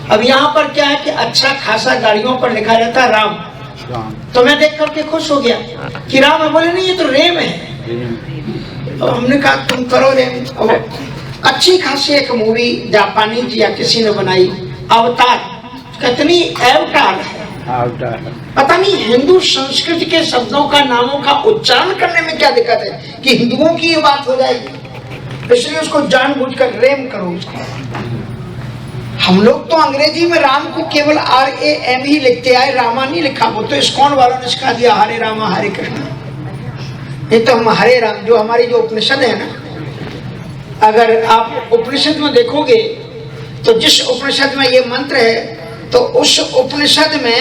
अब यहाँ पर क्या है कि अच्छा खासा गाड़ियों पर लिखा रहता है राम, तो मैं देख करके खुश हो गया कि राम है। बोले नहीं, ये तो रेम है। तो हमने कहा तुम करो रेम। अच्छी खासी एक मूवी जापानी या किसी ने बनाई अवतार, कितनी अवतार है। पता नहीं हिंदू संस्कृति के शब्दों का, नामों का उच्चारण करने में क्या दिक्कत है कि हिंदुओं की ये बात हो जाएगी, इसलिए उसको जानबूझकर रेम करो उसको। हम लोग तो अंग्रेजी में राम को केवल RAM ही लिखते आए, रामा नहीं लिखा। वो तो इस्कॉन वालों ने सिखा दिया हरे रामा हरे कृष्ण। ये तो हम हरे राम, जो हमारी जो उपनिषद है ना, अगर आप उपनिषद में देखोगे तो जिस उपनिषद में ये मंत्र है तो उस उपनिषद में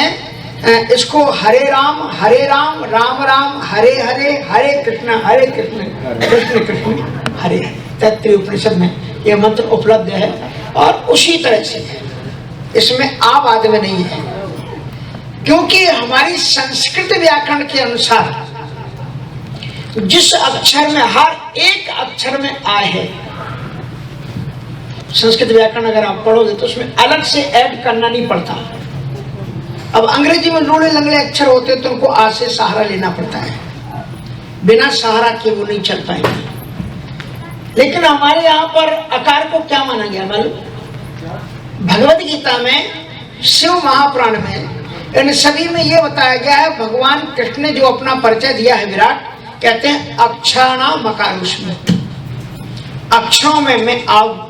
इसको हरे राम राम राम हरे हरे हरे कृष्ण कृष्ण कृष्ण हरे। तैत्तिरीय उपनिषद में ये मंत्र उपलब्ध है और उसी तरह से इसमें आवाज में नहीं है, क्योंकि हमारी संस्कृत व्याकरण के अनुसार जिस अक्षर में, हर एक अक्षर में आ है। संस्कृत व्याकरण अगर आप पढ़ोगे तो उसमें अलग से ऐड करना नहीं पड़ता। अब अंग्रेजी में लोड़े लंगड़े अक्षर होते हैं तो उनको आ से सहारा लेना पड़ता है, बिना सहारा के वो नहीं चल पाएंगे। लेकिन हमारे यहाँ पर आकार को क्या माना गया मालूम? भगवत गीता में, शिव महापुराण में, इन सभी में ये बताया गया है, भगवान कृष्ण ने जो अपना परिचय दिया है विराट, कहते हैं अक्षराणाम मकारुष्म, अक्षरों में मैं आऊं।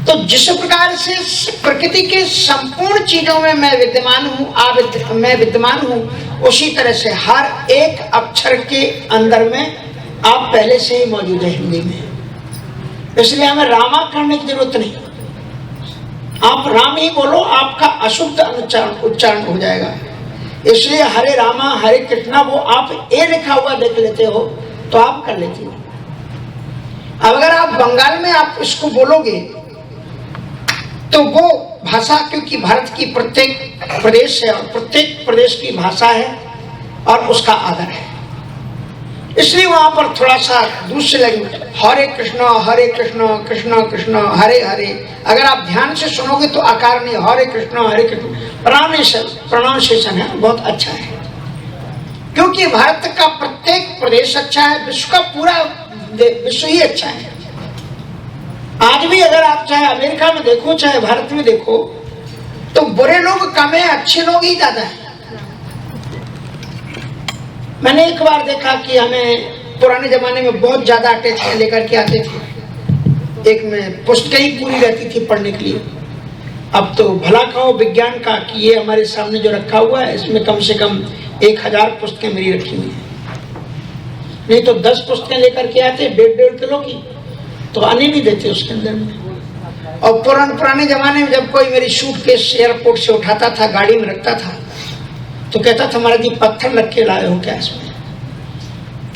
तो जिस प्रकार से प्रकृति के संपूर्ण चीजों में मैं विद्यमान हूँ, मैं विद्यमान हूँ, उसी तरह से हर एक अक्षर के अंदर में आप पहले से ही मौजूद है हिंदी में। इसलिए हमें रामा करने की जरूरत नहीं, आप राम ही बोलो, आपका अशुद्ध उच्चारण हो जाएगा। इसलिए हरे रामा हरे कृष्णा, वो आप ए लिखा हुआ देख लेते हो तो आप कर लेते हो। अब अगर आप बंगाल में आप इसको बोलोगे तो वो भाषा, क्योंकि भारत की प्रत्येक प्रदेश है और प्रत्येक प्रदेश की भाषा है और उसका आदर है, इसलिए वहां पर थोड़ा सा दूसरे लगे हरे कृष्ण कृष्ण कृष्ण हरे हरे। अगर आप ध्यान से सुनोगे तो आकार नहीं, हरे कृष्ण प्रोनाउंसिएशन है, बहुत अच्छा है। क्योंकि भारत का प्रत्येक प्रदेश अच्छा है, विश्व का पूरा विश्व ही अच्छा है। आज भी अगर आप चाहे अमेरिका में देखो चाहे भारत में देखो तो बुरे लोग कम है, अच्छे लोग ही ज्यादा है। मैंने एक बार देखा कि हमें पुराने जमाने में बहुत ज्यादा अटैच लेकर के आते थे, एक में पुस्तकें ही पूरी रहती थी पढ़ने के लिए। अब तो भला कहो विज्ञान का कि ये हमारे सामने जो रखा हुआ है इसमें कम से कम 1000 पुस्तकें मेरी रखी हुई है, नहीं तो 10 पुस्तकें लेकर के आते 1.5 किलो की, तो आने नहीं देते उसके अंदर में। और पुराने जमाने में जब कोई मेरी सूटकेस एयरपोर्ट से उठाता था, गाड़ी में रखता था, तो कहता था महाराज जी पत्थर रख के लाए हो क्या इसमें?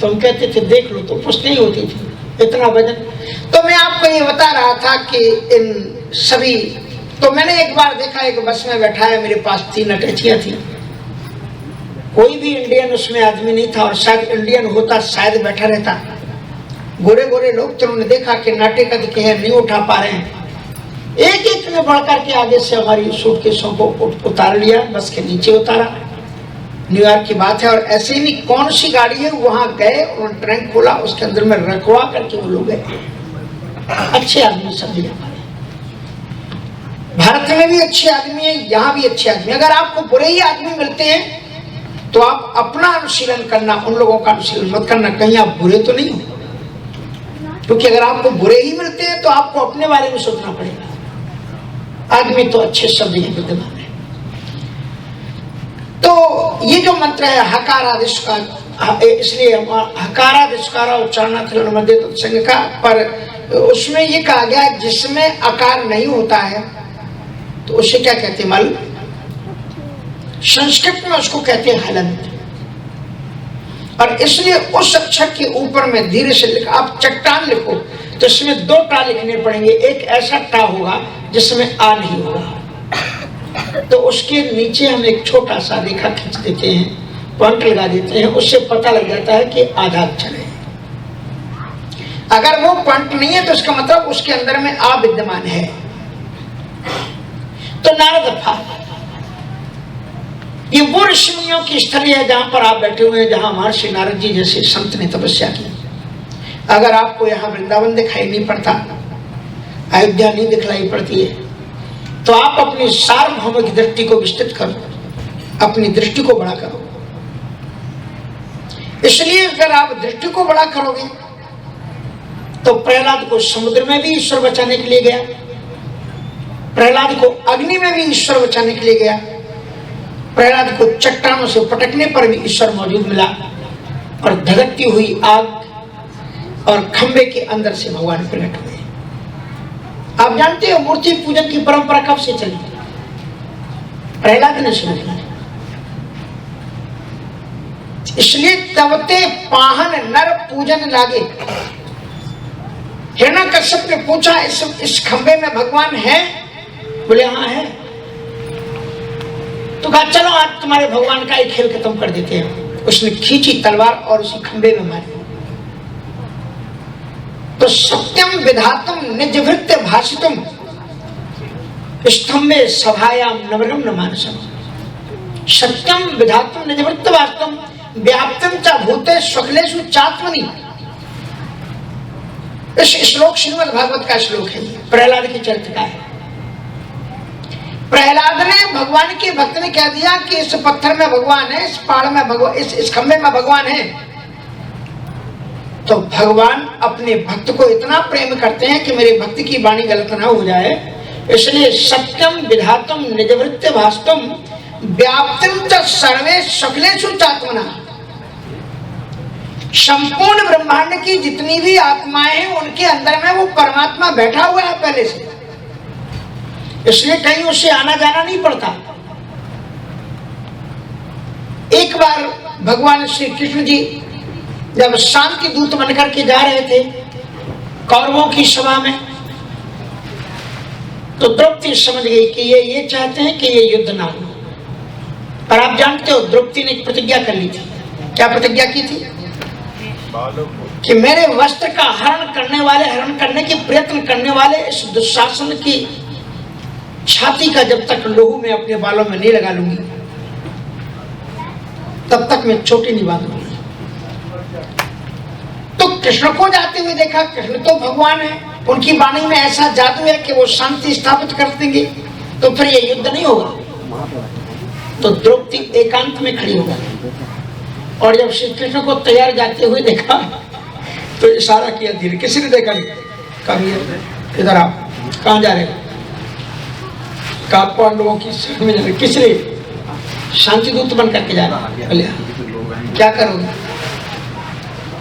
तो हम कहते थे देख लो, तो पुष्ट नहीं होती थी, इतना वजन। तो मैं आपको ये बता रहा था कि इन सभी, तो मैंने एक बार देखा एक बस में बैठा है, मेरे पास 3 अटैचियां थी, कोई भी इंडियन उसमें आदमी नहीं था, और शायद इंडियन होता शायद बैठा रहता। गोरे गोरे लोग, तो उन्होंने देखा कि नाटे का दिखे हैं, नहीं उठा पा रहे हैं, एक एक ने बढ़कर के आगे से हमारी सूटकेसों को उतार लिया, बस के नीचे उतारा। न्यूयॉर्क की बात है, और ऐसे ही नहीं, कौन सी गाड़ी है, वहां गए, उन्होंने ट्रंक खोला, उसके अंदर में रखवा करके वो लोग गए। अच्छे आदमी सब भी हमारे भारत में भी अच्छे आदमी है, यहाँ भी अच्छे आदमी। अगर आपको बुरे ही आदमी मिलते हैं तो आप अपना अनुशीलन करना, उन लोगों का अनुशीलन मत करना, कहीं आप बुरे तो नहीं हो। क्योंकि अगर आपको बुरे ही मिलते हैं तो आपको अपने बारे में सोचना पड़ेगा। आदमी तो अच्छे शब्द ही विद्यमान है। तो ये जो मंत्र है हकारादिष्कार, इसलिए हकारादिष्कारा उच्चारण मध्य संघ का, पर उसमें ये कहा गया जिसमें आकार नहीं होता है तो उसे क्या कहते हैं मालूम? संस्कृत में उसको कहते हैं हलंत। और इसलिए उस अक्षर के ऊपर में धीरे से लिखा, आप चट्टान लिखो तो इसमें 2 टा लिखने पड़ेंगे, एक ऐसा टा होगा जिसमें आ नहीं होगा, तो उसके नीचे हम एक छोटा सा रेखा खींच देते हैं, पॉइंट लगा देते हैं, उससे पता लग जाता है कि आधा अक्षर है। अगर वो पॉइंट नहीं है तो इसका मतलब उसके अंदर में आ विद्यमान है। तो नारद फा, ये वो ऋषि मुनियों की स्थली है जहां पर आप बैठे हुए हैं, जहां महर्षि नारद जी जैसे संत ने तपस्या की। अगर आपको यहाँ वृंदावन दिखाई नहीं पड़ता, अयोध्या नहीं दिखलाई पड़ती है, तो आप अपनी सार्वभौमिक दृष्टि को विस्तृत करो, अपनी दृष्टि को बड़ा करो। इसलिए अगर आप दृष्टि को बड़ा करोगे तो प्रहलाद को समुद्र में भी ईश्वर बचाने के लिए गया, प्रहलाद को अग्नि में भी ईश्वर बचाने के लिए गया, प्रहलाद को चट्टानों से पटकने पर भी ईश्वर मौजूद मिला, और धधकती हुई आग और खंबे के अंदर से भगवान प्रकट हुए। आप जानते हो मूर्ति पूजन की परंपरा कब से चली? प्रहलाद ने शुरू की। इसलिए तवते पाहन नर पूजन लागे। हिरण्यकश्यप ने पूछा, इस खंबे में भगवान है? बोले हाँ है। तो कहा चलो आज तुम्हारे भगवान का एक खेल खत्म कर देते हैं। उसने खींची तलवार और उसी खंबे में मारी। तो सत्यम विधातुम निजभृत्य भाषितुम स्तंभे सभायाम नवरम न मानसम। सत्यम विधातुम निजभृत्य भाषितुम व्याप्तम च भूते स्वकलेषु चात्मनि। इस श्लोक श्रीमद् भागवत का श्लोक है, प्रहलाद के चरित्र का है। प्रहलाद ने भगवान के भक्त ने कह दिया कि इस पत्थर में भगवान है, इस पहाड़ में भगवान, इस खंबे में भगवान है। तो भगवान अपने भक्त को इतना प्रेम करते हैं कि मेरे भक्त की वाणी गलत ना हो जाए, इसलिए सत्यम विधातुम निजवृत्य भाषितुम व्याप्तम च सर्वे सकलेषु चात्मना। संपूर्ण ब्रह्मांड की जितनी भी आत्माएं हैं उनके अंदर में वो परमात्मा बैठा हुआ है पहले से, इसलिए कहीं उसे आना जाना नहीं पड़ता। एक बार भगवान श्री कृष्ण जी जब शांति दूत बनकर के जा रहे थे कौरवों की सभा में, तो द्रौपदी समझ गई कि ये चाहते हैं कि ये युद्ध ना हो। और आप जानते हो द्रौपदी ने एक प्रतिज्ञा कर ली थी। क्या प्रतिज्ञा की थी? कि मेरे वस्त्र का हरण करने वाले, हरण करने के प्रयत्न करने वाले इस दुशासन की छाती का जब तक लोहू में अपने बालों में नहीं लगा लूंगी तब तक मैं चोटी नहीं बांधूंगी। तो कृष्ण को जाते हुए देखा, कृष्ण तो भगवान है, उनकी वाणी में ऐसा जादू है कि वो शांति स्थापित कर देंगे, तो फिर ये युद्ध नहीं होगा। तो द्रौपदी एकांत में खड़ी हो गई, और जब श्री कृष्ण को तैयार जाते हुए देखा तो इशारा किया धीरे। किसी ने देखा नहीं, कहा इधर आप कहाँ जा रहे हो? कहा पांडवों की शरण में जा रहे। किस लिए? शांति दूत बन करके जा रहे। क्या करोगे?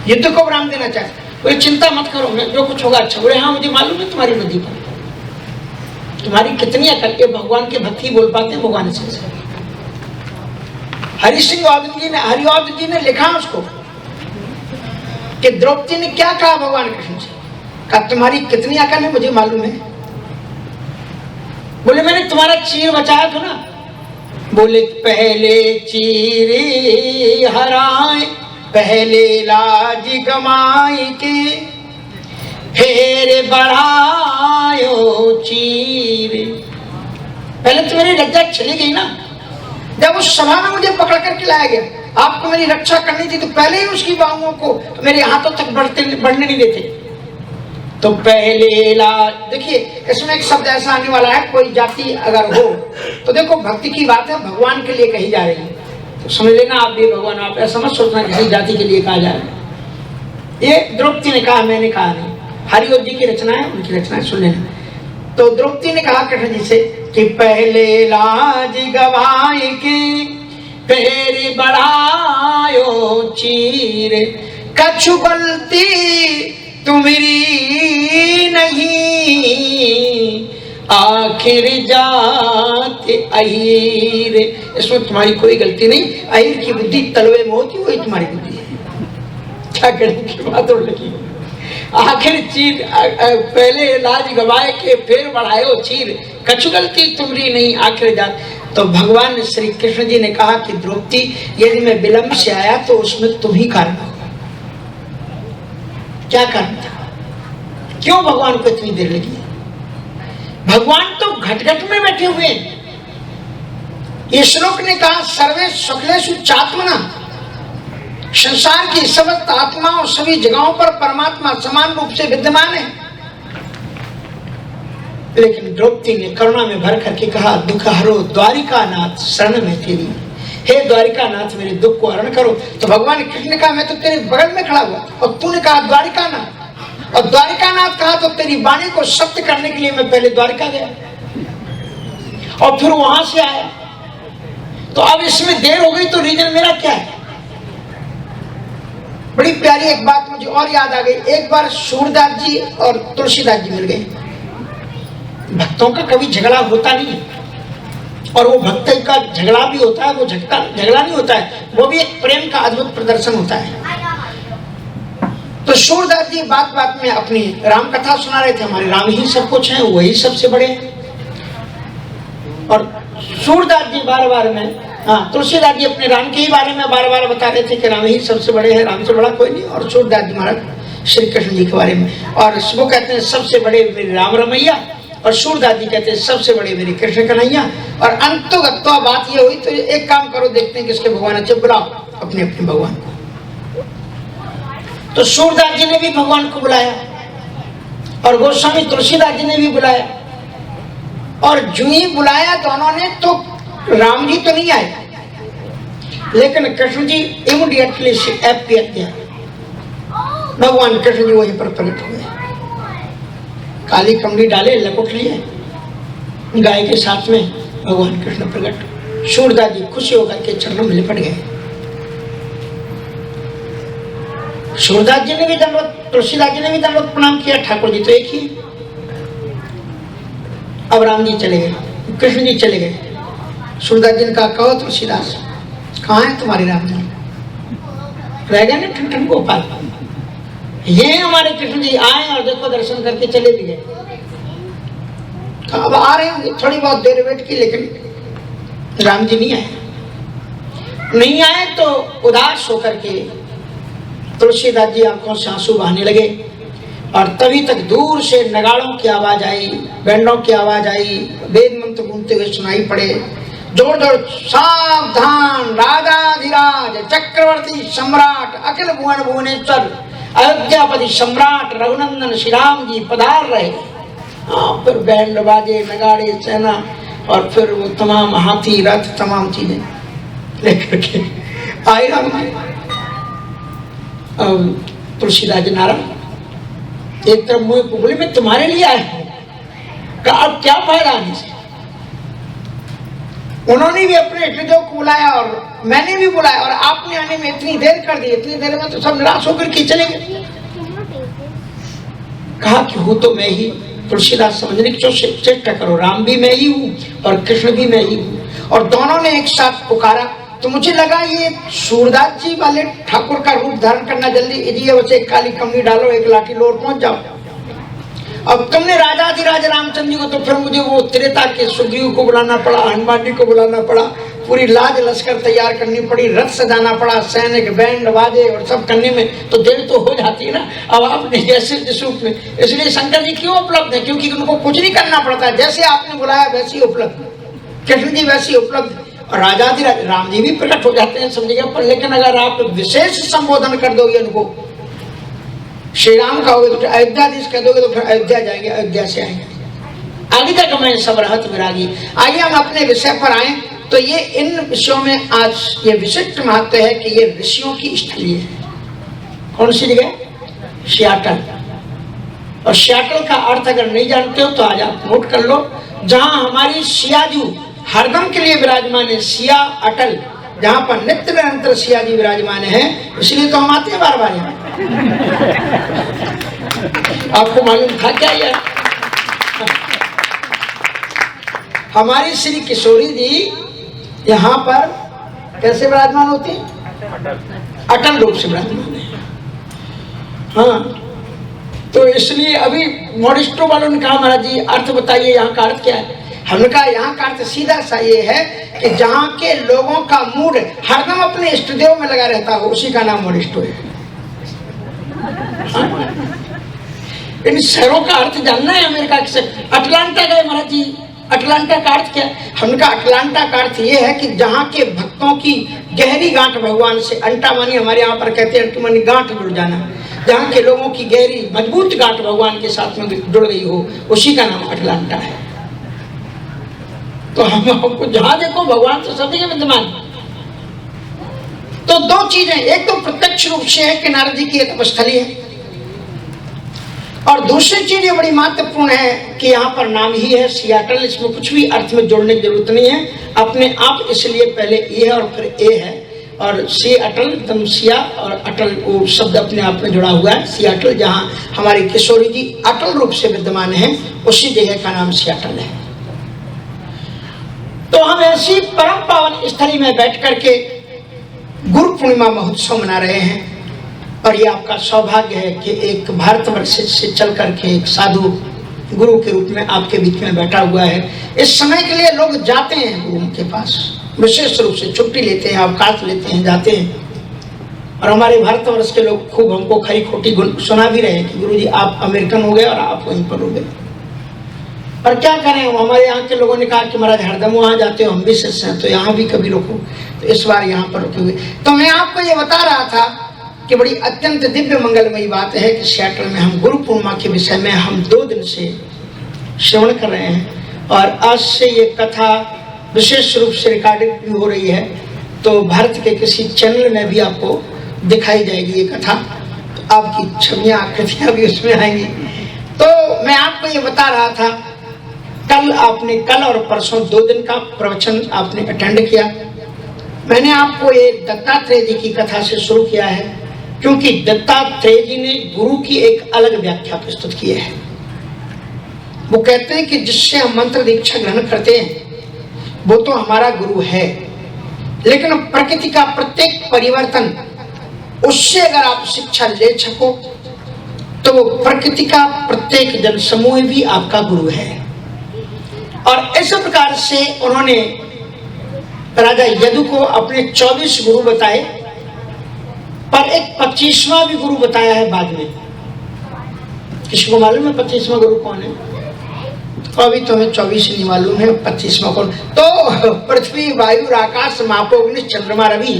युद्ध को विराम देना चाहते? कोई चिंता मत करो, मैं जो कुछ होगा अच्छा। बोले हाँ मुझे मालूम है तुम्हारी बुद्धि पर, तुम्हारी कितनी अकल। के भगवान के भक्ति बोल पाते हैं भगवान से। हरि सिंह हरिऔध जी ने लिखा उसको कि द्रौपदी ने क्या कहा भगवान कृष्ण से? कहा तुम्हारी कितनी अकल है मुझे मालूम है। बोले मैंने तुम्हारा चीर बचाया था ना। बोले पहले चीर हराए, पहले लाज गमाई के, फिर बढ़ायो चीर। पहले तो मेरी लज्जा चली गई ना, जब उस सभा में मुझे पकड़ करके लाया गया। आपको मेरी रक्षा करनी थी तो पहले ही उसकी बाहुओं को मेरे हाथों तक बढ़ने नहीं देते। तो पहले लाज, देखिए इसमें एक शब्द ऐसा आने वाला है, कोई जाति अगर हो तो देखो भक्ति की बात है, भगवान के लिए कही जा रही है तो समझ लेना आप भी भगवान। आप ऐसा मत सोचना किसी जाति के लिए कहा जा रहा है। ये द्रौपदी ने कहा, मैंने कहा नहीं। हरिऔध जी की रचना है, उनकी रचना है, सुन लेना। तो द्रौपदी ने कहा कृष्ण जी से कि पहले लाज गवाई की, फिर बढ़ायो चीर, कछु गलती तुम्हारी नहीं, आखिर जात अहीर। इसमें तुम्हारी कोई गलती नहीं, अहीर की बुद्धि तलवे में होती, वही तुम्हारी बुद्धि है। क्या करने की बात हो लगी। आखिर चीर, पहले लाज गवाए के फिर बढ़ायो चीर, कछु गलती तुम्हारी नहीं, आखिर जात। तो भगवान श्री कृष्ण जी ने कहा कि द्रौपदी यदि मैं विलंब से आया तो उसमें तुम ही कारण हो। क्या कारण था? क्यों भगवान को इतनी देर लगी? भगवान तो घट घट में बैठे हुए हैं। ये श्लोक ने कहा सर्वे सुखलेषु चात्मना, संसार की समस्त आत्माओं सभी जगहों पर परमात्मा समान रूप से विद्यमान है। लेकिन द्रौपदी ने करुणा में भर करके कहा दुख हरो द्वारिका नाथ शरण में तेरी, हे द्वारिका नाथ मेरे दुख को हरण करो। तो भगवान कृष्ण ने कहा मैं तो तेरे बगल में खड़ा हुआ और तूने कहा द्वारिका नाथ, और द्वारिका नाथ कहा तो तेरी वाणी को सत्य करने के लिए मैं पहले द्वारिका गया और फिर वहां से आया। तो अब इसमें देर हो गई तो रीजन मेरा क्या है? बड़ी प्यारी एक बात मुझे और याद आ गई। एक बार सूरदास जी और तुलसीदास जी मिल गए। भक्तों का कभी झगड़ा होता नहीं है, और वो भक्त का झगड़ा भी होता है, वो झगड़ा नहीं होता है, वो भी एक प्रेम का अद्भुत प्रदर्शन होता है। तो सूरदास जी बात बात में अपनी राम कथा सुना रहे थे। हमारे राम ही सब कुछ है, वही सबसे बड़े हैं। और सूरदास जी बार बार में, तुलसीदास जी अपने राम के ही बारे में बार बार बता रहे थे कि राम ही सबसे बड़े हैं, राम से बड़ा कोई नहीं। और सूरदास जी महाराज श्री कृष्ण जी के बारे में, और वो कहते हैं सबसे बड़े मेरे राम रमैया, और सूरदास जी कहते हैं सबसे बड़े मेरे कृष्ण कन्हैया। और अंतोगत्वा बात ये हुई तो एक काम करो, देखते हैं किसके भगवान अच्छे, बुलाओ अपने अपने भगवान को। तो सूरदास जी ने भी भगवान को बुलाया और गोस्वामी तुलसीदास जी ने भी बुलाया, और जो ही बुलाया दोनों ने, तो राम जी तो नहीं आए, लेकिन कृष्ण जी इमीडिएटली अपीयर किया। भगवान कृष्ण जी वहीं पर प्रकट हुए, काली कमली डाले लपट लिए गाय के साथ में भगवान कृष्ण प्रकट। सूरदास जी खुशी होकर के चरणों में लिपट गए। सूरदास जी ने भी दंडवत, तुलसीदास जी ने भी दंडवत प्रणाम किया, ठाकुर जी तो एक ही। अब राम जी चले गए, कृष्ण जी चले गए। सूरदास जी ने कहा कहो तुलसीदास कहाँ है तुम्हारे राम जी? रह गए ना ठन गोपाल। ये हमारे कृष्ण जी आए और देखो दर्शन करके चले भी गए। अब आ रहे होंगे, थोड़ी बहुत देर वेट की, लेकिन राम जी नहीं आए। नहीं आए तो उदास होकर के तुलसीदास जी आंखों से आंसू बहाने लगे। और तभी तक दूर से नगाड़ों की आवाज आई, बैंडों की आवाज आई, वेद मंत्र घूमते हुए सुनाई पड़े। जोर जोर सावधान राजाधिराज चक्रवर्ती सम्राट अखिल भुवन भुवनेश्वर अयोध्यापति सम्राट रघुनंदन श्री राम जी पधार रहे। फिर बैंड बाजे नगाड़े सेना, और फिर वो तमाम हाथी रथ तमाम चीजें लेकर के आए राम जी। तुलसीदास जी नारायण एक तरफ मुंह को बोले मैं तुम्हारे लिए आया हूं, अब क्या फायदा आने से? उन्होंने भी अपने इष्टदेव को बुलाया और मैंने भी बुलाया, और आपने आने में इतनी देर कर दी। इतनी देर में तो सब निराश होकर के चले गए। कहा कि हूं तो मैं ही। तुलसीदास समझने की चेष्टा करो, राम भी मैं ही हूं और कृष्ण भी मैं ही हूं। और दोनों ने एक साथ पुकारा। तो मुझे लगा ये सूरदास जी वाले ठाकुर का रूप धारण करना जल्दी, ये बच्चे एक काली कमली डालो, एक लाठी लो और पहुंच जाओ। अब तुमने राजाधिराज रामचंद्र जी को, तो फिर मुझे वो त्रेता के सुग्रीव को बुलाना पड़ा, हनुमान जी को बुलाना पड़ा, पूरी लाज लश्कर तैयार करनी पड़ी, रथ सजाना पड़ा, सैनिक बैंड बाजे और सब करने में तो देर तो हो जाती है ना। अब आपने जैसे जिस रूप में, इसलिए शंकर जी क्यों उपलब्ध है? क्योंकि उनको कुछ नहीं करना पड़ता, जैसे आपने बुलाया वैसे ही उपलब्ध, कृष्ण जी वैसे ही उपलब्ध, और राजाधिराज राम जी भी प्रकट हो जाते हैं सब जगह पर। लेकिन अगर आप विशेष संबोधन कर दोगे उनको, श्री राम कहोगे तो अयोध्याधीश कह दोगे तो फिर अयोध्या जाएंगे, अयोध्या से आएंगे। आगे तक मैं सब रहत विरागी। आइए हम अपने विषय पर आए। तो ये इन विषयों में आज ये विशिष्ट महत्व है कि ये ऋषियों की स्थली है। कौन सी जगह? सियाटल। और सियाटल का अर्थ अगर नहीं जानते हो तो आज आप नोट कर लो, जहां हमारी सियाजू हरदम के लिए विराजमान है, सिया अटल, जहां पर नित्य निरंतर सिया जी विराजमान है। इसलिए तो हम आते हैं बार बार यहाँ। आपको मालूम था क्या ये? हमारी श्री किशोरी जी यहाँ पर कैसे विराजमान होती है? अटल रूप से विराजमान है। हाँ, तो इसलिए अभी मॉडिस्टो वालों ने कहा महाराज जी अर्थ बताइए, यहाँ का अर्थ क्या है? हमने कहा यहाँ का अर्थ सीधा सा ये है कि जहाँ के लोगों का मूड हरदम अपने इष्टदेव में लगा रहता हो, उसी का नाम मॉडिस्टो है। इन शहरों का अर्थ जानना है अमेरिका से। अटलांटा गए महाराज जी, अटलांटा का अर्थ क्या है? हमने कहा अटलांटा का अर्थ ये है कि जहाँ के भक्तों की गहरी गांठ भगवान से, अंटा मानी हमारे यहाँ पर कहते हैं, अंटू मानी गांठ जुड़ जाना, जहाँ के लोगों की गहरी मजबूत गांठ भगवान के साथ में जुड़ गई हो, उसी का नाम अटलांटा है। तो हम आपको जहां देखो भगवान तो सभी के विद्यमान। तो दो चीजें, एक तो प्रत्यक्ष रूप से है कि नारद जी की एक तपस्थली है, और दूसरी चीज ये बड़ी महत्वपूर्ण है कि यहाँ पर नाम ही है सियाटल, इसमें कुछ भी अर्थ में जोड़ने की जरूरत नहीं है, अपने आप इसलिए पहले ए है और फिर ए है, और सी अटल एकदम सिया और अटल वो शब्द अपने आप में जुड़ा हुआ है। सियाटल जहाँ हमारे किशोरी जी अटल रूप से विद्यमान है, उसी जगह का नाम सियाटल है। तो हम ऐसी परम पावन स्थली में बैठ करके गुरु पूर्णिमा महोत्सव मना रहे हैं, और ये आपका सौभाग्य है कि एक भारतवर्ष से चल करके एक साधु गुरु के रूप में आपके बीच में बैठा हुआ है। इस समय के लिए लोग जाते हैं गुरु के पास, विशेष रूप से छुट्टी लेते हैं, अवकाश लेते हैं, जाते हैं। और हमारे भारतवर्ष के लोग खूब हमको खरी खोटी सुना भी रहे हैं कि गुरु जी आप अमेरिकन हो गए और आप वहीं पर हो गए। पर क्या करें, हमारे यहाँ के लोगों ने कहा कि महाराज हरदम वहाँ जाते हो, हम भी शिष्य हैं, तो यहाँ भी कभी रुको, तो इस बार यहाँ पर रुके हुए। तो मैं आपको ये बता रहा था कि बड़ी अत्यंत दिव्य मंगलमयी बात है कि सियाटल में हम गुरु पूर्णिमा के विषय में हम 2 दिन से श्रवण कर रहे हैं, और आज से ये कथा विशेष रूप से रिकॉर्डिंग भी हो रही है, तो भारत के किसी चैनल में भी आपको दिखाई जाएगी ये कथा, तो आपकी छवियाँ आकृतियाँ भी उसमें आएंगी। तो मैं आपको ये बता रहा था, कल और परसों 2 दिन का प्रवचन आपने अटेंड किया। मैंने आपको ये दत्तात्रेय जी की कथा से शुरू किया है, क्योंकि दत्तात्रेय जी ने गुरु की एक अलग व्याख्या प्रस्तुत की है। वो कहते हैं कि जिससे हम मंत्र दीक्षा ग्रहण करते हैं वो तो हमारा गुरु है, लेकिन प्रकृति का प्रत्येक परिवर्तन, उससे अगर आप शिक्षा ले सको तो वो प्रकृति का प्रत्येक जन समूह भी आपका गुरु है। और इस प्रकार से उन्होंने राजा यदु को अपने 24 गुरु बताए, पर एक 25वां भी गुरु बताया है बाद में। किसी को मालूम है 25वां गुरु कौन है? तो अभी तो हमें 24 नहीं मालूम है, 25वां कौन? तो पृथ्वी वायु आकाश मापो अग्नि चंद्रमा रवि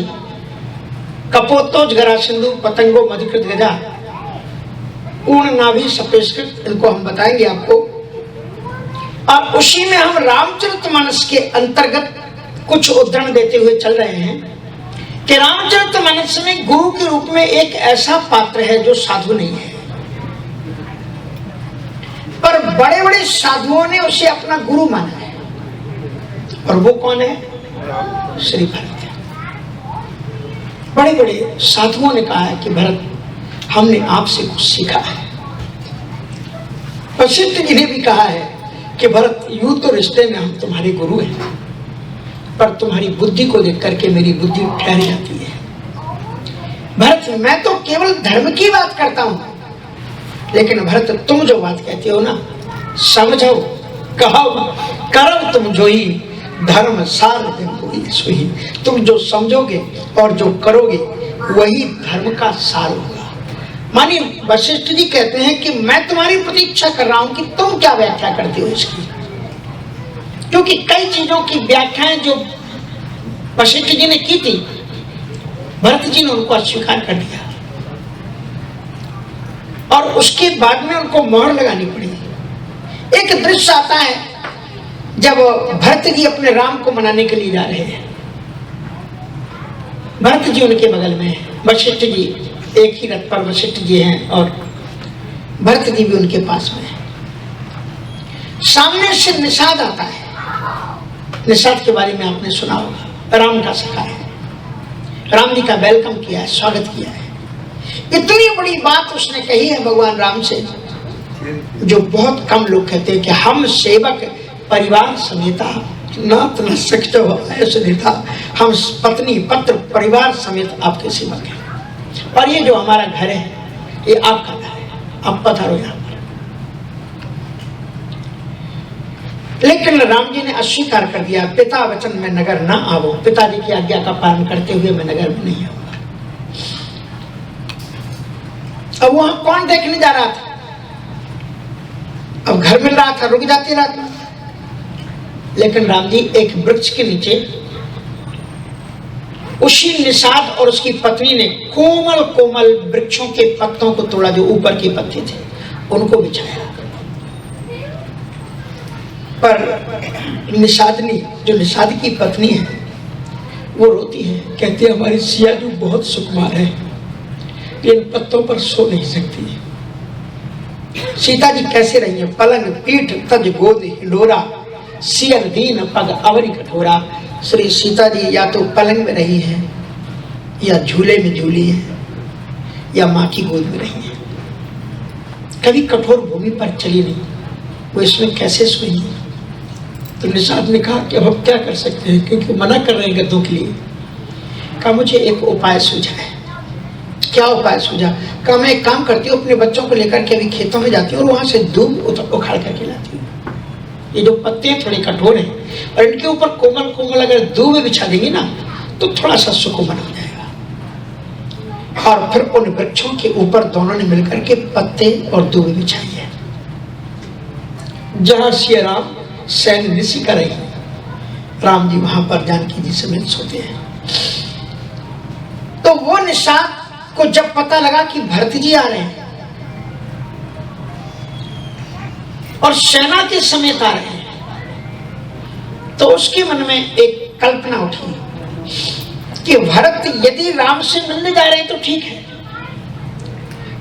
कपोतोज गरा सिंधु पतंगो मधुकृत गजा पूर्ण नाभि सपेशकृत, इनको हम बताएंगे आपको। और उसी में हम रामचरितमानस के अंतर्गत कुछ उदाहरण देते हुए चल रहे हैं कि रामचरितमानस में गुरु के रूप में एक ऐसा पात्र है जो साधु नहीं है, पर बड़े बड़े साधुओं ने उसे अपना गुरु माना है, और वो कौन है? श्री भरत। बड़े बड़े साधुओं ने कहा है कि भरत हमने आपसे कुछ सीखा है। वशिष्ठ जी ने भी कहा है कि भरत यूं तो रिश्ते में हम तुम्हारे गुरु हैं, पर तुम्हारी बुद्धि को देख करके मेरी बुद्धि ठहर जाती है। भरत मैं तो केवल धर्म की बात करता हूं, लेकिन भरत तुम जो बात कहते हो ना, समझो कहो करो तुम जो ही धर्म सार सोही, तुम जो समझोगे और जो करोगे वही धर्म का सार होगा। मानिए वशिष्ठ जी कहते हैं कि मैं तुम्हारी प्रतीक्षा कर रहा हूं कि तुम क्या व्याख्या करते हो इसकी, क्योंकि कई चीजों की व्याख्याएं जो वशिष्ठ जी ने की थी, भरत जी ने उनको अस्वीकार कर दिया, और उसके बाद में उनको मोहर लगानी पड़ी। एक दृश्य आता है जब भरत जी अपने राम को मनाने के लिए जा रहे हैं, भरत जी उनके बगल में है, वशिष्ठ जी एक ही रथ पर वशिष्ठ जी हैं और भरत जी भी उनके पास में है। सामने से निषाद आता है, निषाद के बारे में आपने सुना होगा, राम का सखा है, राम जी का वेलकम किया है, स्वागत किया है। इतनी बड़ी बात उसने कही है भगवान राम से, जो बहुत कम लोग कहते हैं कि हम सेवक परिवार समेता नाथ न सकते हो ऐसे देता, हम पत्नी पत्र परिवार समेत आपके सेवक हैं, और ये जो हमारा घर है ये आपका घर है, आप पधारो यहाँ पर। लेकिन राम जी ने अस्वीकार कर दिया, पिता वचन में नगर ना आवो, पिताजी की आज्ञा का पालन करते हुए मैं नगर में नहीं आऊंगा। अब वहां कौन देखने जा रहा था? घर मिल रहा था, रुक जाती रात में। लेकिन राम जी एक वृक्ष के नीचे उसी निषाद और उसकी पत्नी ने कोमल कोमल वृक्षों के पत्तों को तोड़ा, जो ऊपर के पत्ते थे उनको बिछाया। पर निषादनी, जो निषाद की पत्नी है, वो रोती है, कहती है हमारी सिया जो बहुत सुकुमार है, इन पत्तों पर सो नहीं सकती। सीता जी कैसे रही है? पलंग पीठ तज गोद हिलोरा, सियर दीन पग अवरी कठोरा। श्री सीता जी या तो पलंग में रही है, या झूले में झूली है, या माँ की गोद में रही है। कभी कठोर भूमि पर चली नहीं, वो इसमें कैसे सोई? तो निषाद ने कहा कि अब हम क्या कर सकते हैं, क्योंकि मना कर रहे हैं गद्दों के लिए। कहा मुझे एक उपाय सूझा है। क्या उपाय सूझा? कहा मैं एक काम करती हूँ, अपने बच्चों को लेकर के अभी खेतों में जाती हूँ और वहां से दूब उखाड़ करके लाती हूँ। ये जो पत्ते हैं थोड़े कठोर हैं और इनके ऊपर कोमल कोमल अगर दूब बिछा देंगी ना तो थोड़ा सा सुकोमल हो जाएगा। और फिर उन वृक्षों के ऊपर दोनों ने मिलकर के पत्ते और दूब बिछाई है। जहां श्री राम सैन्य ऋषि का रही, राम जी वहां पर जानकी जी समेत सोते हैं। तो वो निषाद को जब पता लगा कि भरत जी आ रहे हैं और सेना के समेत आ रहे हैं, तो उसके मन में एक कल्पना उठी कि भरत यदि राम से मिलने जा रहे हैं तो ठीक है,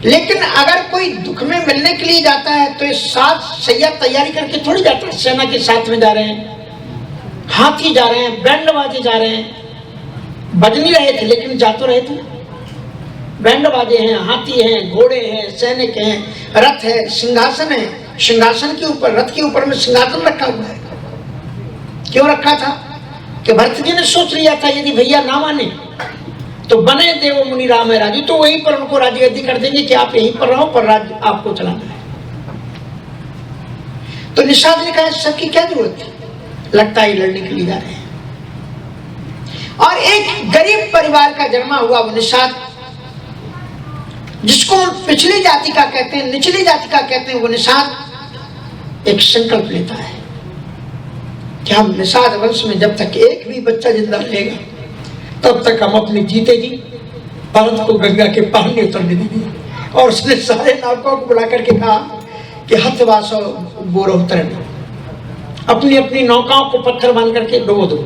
लेकिन अगर कोई दुख में मिलने के लिए जाता है तो इस साथ सैया तैयारी करके थोड़ी जाता है। सेना के साथ में जा रहे हैं, हाथी जा रहे हैं, बैंड बाजे जा रहे हैं, बज नहीं रहे थे लेकिन जा तो रहे थे। बैंड बाजे हैं, हाथी हैं, घोड़े हैं, सैनिक हैं, रथ है, सिंहासन है। सिंहासन के ऊपर, रथ के ऊपर में सिंहासन रखा हुआ है। क्यों रखा था? कि भरत जी ने सोच लिया था यदि भैया ना माने तो बने देव मुनि राम है राजू, तो वहीं पर उनको राज्यगद्दी कर देंगे कि आप यहीं पर रहो, पर राज्य आपको चलाना है। तो निषाद ने कहा सबकी क्या जरूरत है, लगता है लड़ने के लिए जा रहे हैं। और एक गरीब परिवार का जन्मा हुआ वो निषाद, जिसको पिछली जाति का कहते हैं, निचली जाति का कहते हैं, वो निषाद एक संकल्प लेता है कि हम निषाद वंश में जब तक एक भी बच्चा जिंदा रहेगा तब तक हम अपने जीते जी भारत को गंगा के पार नहीं उतरने देंगे। और उसने सारे नाविकों को बुला करके कहा कि हथवासो बोरो उतरण, अपनी अपनी नौकाओं को पत्थर बांध करके डुबो दो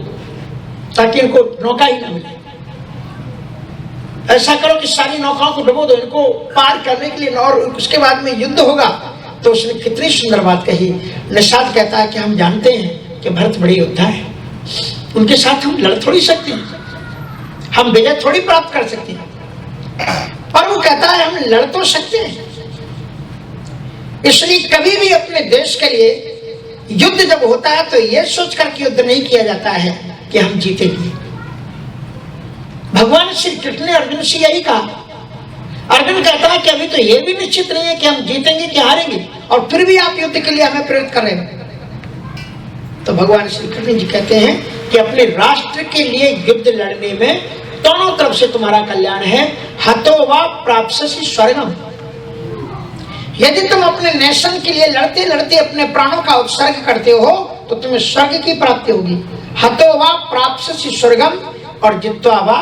ताकि इनको नौका ही ना मिले। ऐसा करो कि सारी नौकाओं को डुबो दो इनको पार करने के लिए, और उसके बाद में युद्ध होगा। तो उसने कितनी सुंदर बात कही। निषाद कहता है कि हम जानते हैं कि भरत बड़े योद्धा है, उनके साथ हम लड़ थोड़ी सकते हैं, हम विजय थोड़ी प्राप्त कर सकते हैं, पर वो कहता है हम लड़ तो सकते हैं। इसलिए कभी भी अपने देश के लिए युद्ध जब होता है तो यह सोच कर युद्ध नहीं किया जाता है कि हम जीतेंगे। भगवान श्री कृष्ण ने अर्जुन से यही कहा। अर्जुन कहता है कि अभी तो यह भी निश्चित नहीं है कि हम जीतेंगे कि हारेंगे, और फिर भी आप युद्ध के लिए हमें प्रेरित कर रहे हैं। तो भगवान श्री कृष्ण जी कहते हैं कि अपने राष्ट्र के लिए युद्ध लड़ने में दोनों तरफ से तुम्हारा कल्याण है। हतो वा प्राप्स्यसि स्वर्गम, यदि तुम अपने नेशन के लिए लड़ते लड़ते अपने प्राणों का उत्सर्ग करते हो तो तुम्हें स्वर्ग की प्राप्ति होगी। हतो वा प्राप्स्यसि स्वर्गम और जित्वा वा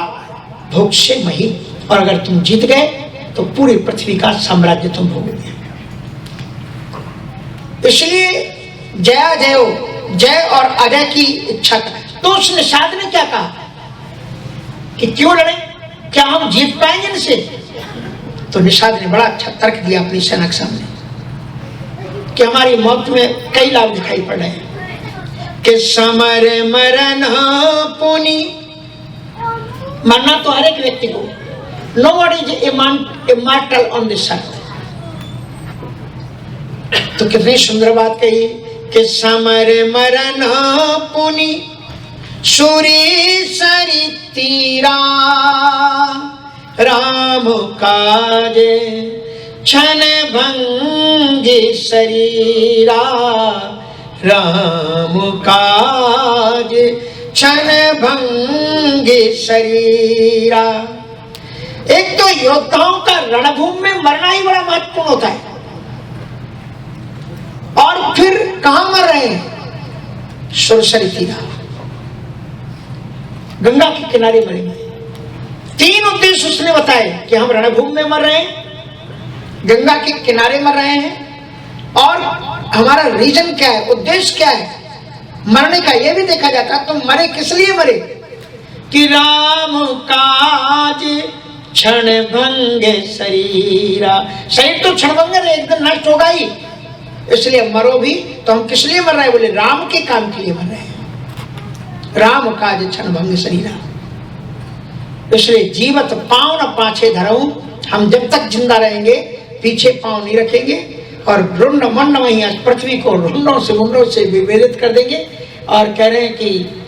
भोक्ष्ये मही, और अगर तुम जीत गए तो पूरी पृथ्वी का साम्राज्य तुम भोगोगे। इसलिए जया जयो, जय और अजय की इच्छा। तो उस निषाद ने क्या कहा कि क्यों लड़े, क्या हम जीत पाएंगे इनसे? तो निषाद ने बड़ा अच्छा तर्क दिया अपनी सेना के सामने कि हमारी मौत में कई लाभ दिखाई पड़ रहे हैं कि समर मरण पुनि, मरना तो हर एक व्यक्ति को, nobody is immortal on this earth। तो कितनी सुंदर बात कही कि समर मरण पुनि सूरी सरी तीरा, राम काजे क्षण भंगी शरीरा, राम काज क्षण भंगी शरीरा। एक तो योद्धाओं का रणभूमि में मरना ही बड़ा महत्वपूर्ण होता है। और फिर कहां मर रहे हैं? सुरसरी तीरा, गंगा के किनारे मरेंगे। 3 उद्देश्य उसने बताए कि हम रणभूमि में मर रहे हैं, गंगा के किनारे मर रहे हैं, और हमारा रीजन क्या है, उद्देश्य क्या है मरने का, यह भी देखा जाता। तो मरे किस लिए मरे? कि राम काज क्षण भंग शरीरा, शरीर तो क्षण भंग है, एक दिन नष्ट होगा ही, इसलिए मरो भी। तो हम किस लिए मर रहे हैं? बोले राम के काम के लिए मर रहे हैं। राम काज क्षण भंग शरीरा, इसलिए जीवत पांव न पाछे धरऊं, हम जब तक जिंदा रहेंगे पीछे पांव नहीं रखेंगे, और रुंड मंड वहीं पृथ्वी को रुंडों से मुंडों से विभेदित कर देंगे, और कह रहे हैं कि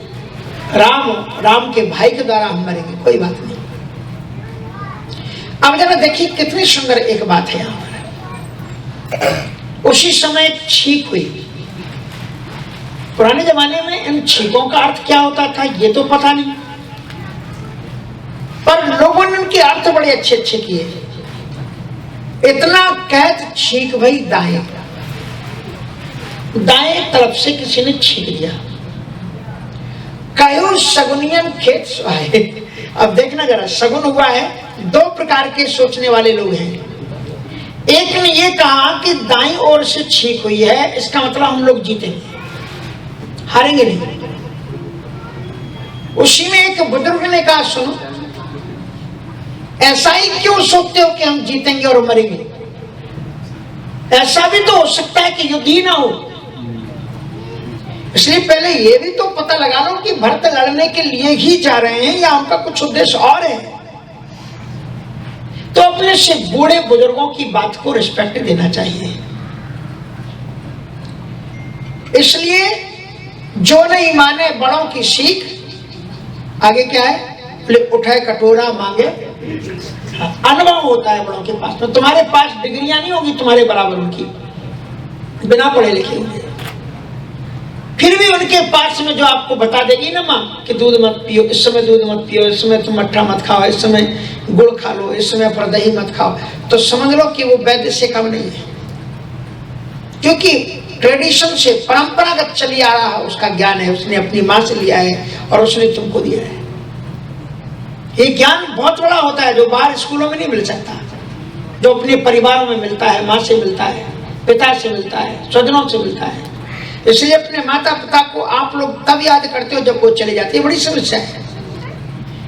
राम के भाई के द्वारा हम मरेंगे, कोई बात नहीं। अब जरा देखिए कितनी सुंदर एक बात है यहाँ पर। उसी समय छींक हुई। पुराने जमाने में इन छींकों का अर्थ क्या होता था ये तो पता नहीं, पर लोगों ने इनके अर्थ बड़े अच्छे अच्छे किए। इतना कहत छींक भई दाएं, दाएं तरफ से किसी ने छींक दिया। कहो सगुनियन खेत सुहाए। अब देखना जरा, सगुन हुआ है, 2 प्रकार के सोचने वाले लोग हैं। एक ने ये कहा कि दाईं ओर से छींक हुई है, इसका मतलब हम लोग जीतेंगे, हारेंगे नहीं। उसी में एक बुजुर्ग ने कहा सुनो, ऐसा ही क्यों सोचते हो कि हम जीतेंगे और मरेंगे? ऐसा भी तो हो सकता है कि युद्ध ही ना हो, इसलिए पहले ये भी तो पता लगा लो कि भरत लड़ने के लिए ही जा रहे हैं या उनका कुछ उद्देश्य और है। तो अपने से बूढ़े बुजुर्गों की बात को रिस्पेक्ट देना चाहिए। इसलिए जो नहीं माने बड़ों की सीख, आगे क्या है, उठाए कटोरा मांगे, अनुभव होता है बड़ों के पास। तो तुम्हारे पास डिग्रियां नहीं होगी तुम्हारे बराबर उनकी, बिना पढ़े लिखे होंगे, फिर भी उनके पास में जो आपको बता देगी ना माँ कि दूध मत पियो, इस समय दूध मत पियो, इस समय तुम मट्ठा मत खाओ, इस समय गुड़ खा लो, इस समय पर दही मत खाओ, तो समझ लो कि वो वैद्य से कम नहीं है, क्योंकि ट्रेडिशन से परंपरागत चली आ रहा है उसका ज्ञान है, उसने अपनी माँ से लिया है और उसने तुमको दिया है। ये ज्ञान बहुत बड़ा होता है जो बाहर स्कूलों में नहीं मिल सकता, जो अपने परिवारों में मिलता है, माँ से मिलता है, पिता से मिलता है, स्वजनों से मिलता है। इसलिए अपने माता पिता को आप लोग तब याद करते हो जब वो चले जाते हैं, बड़ी समस्या है।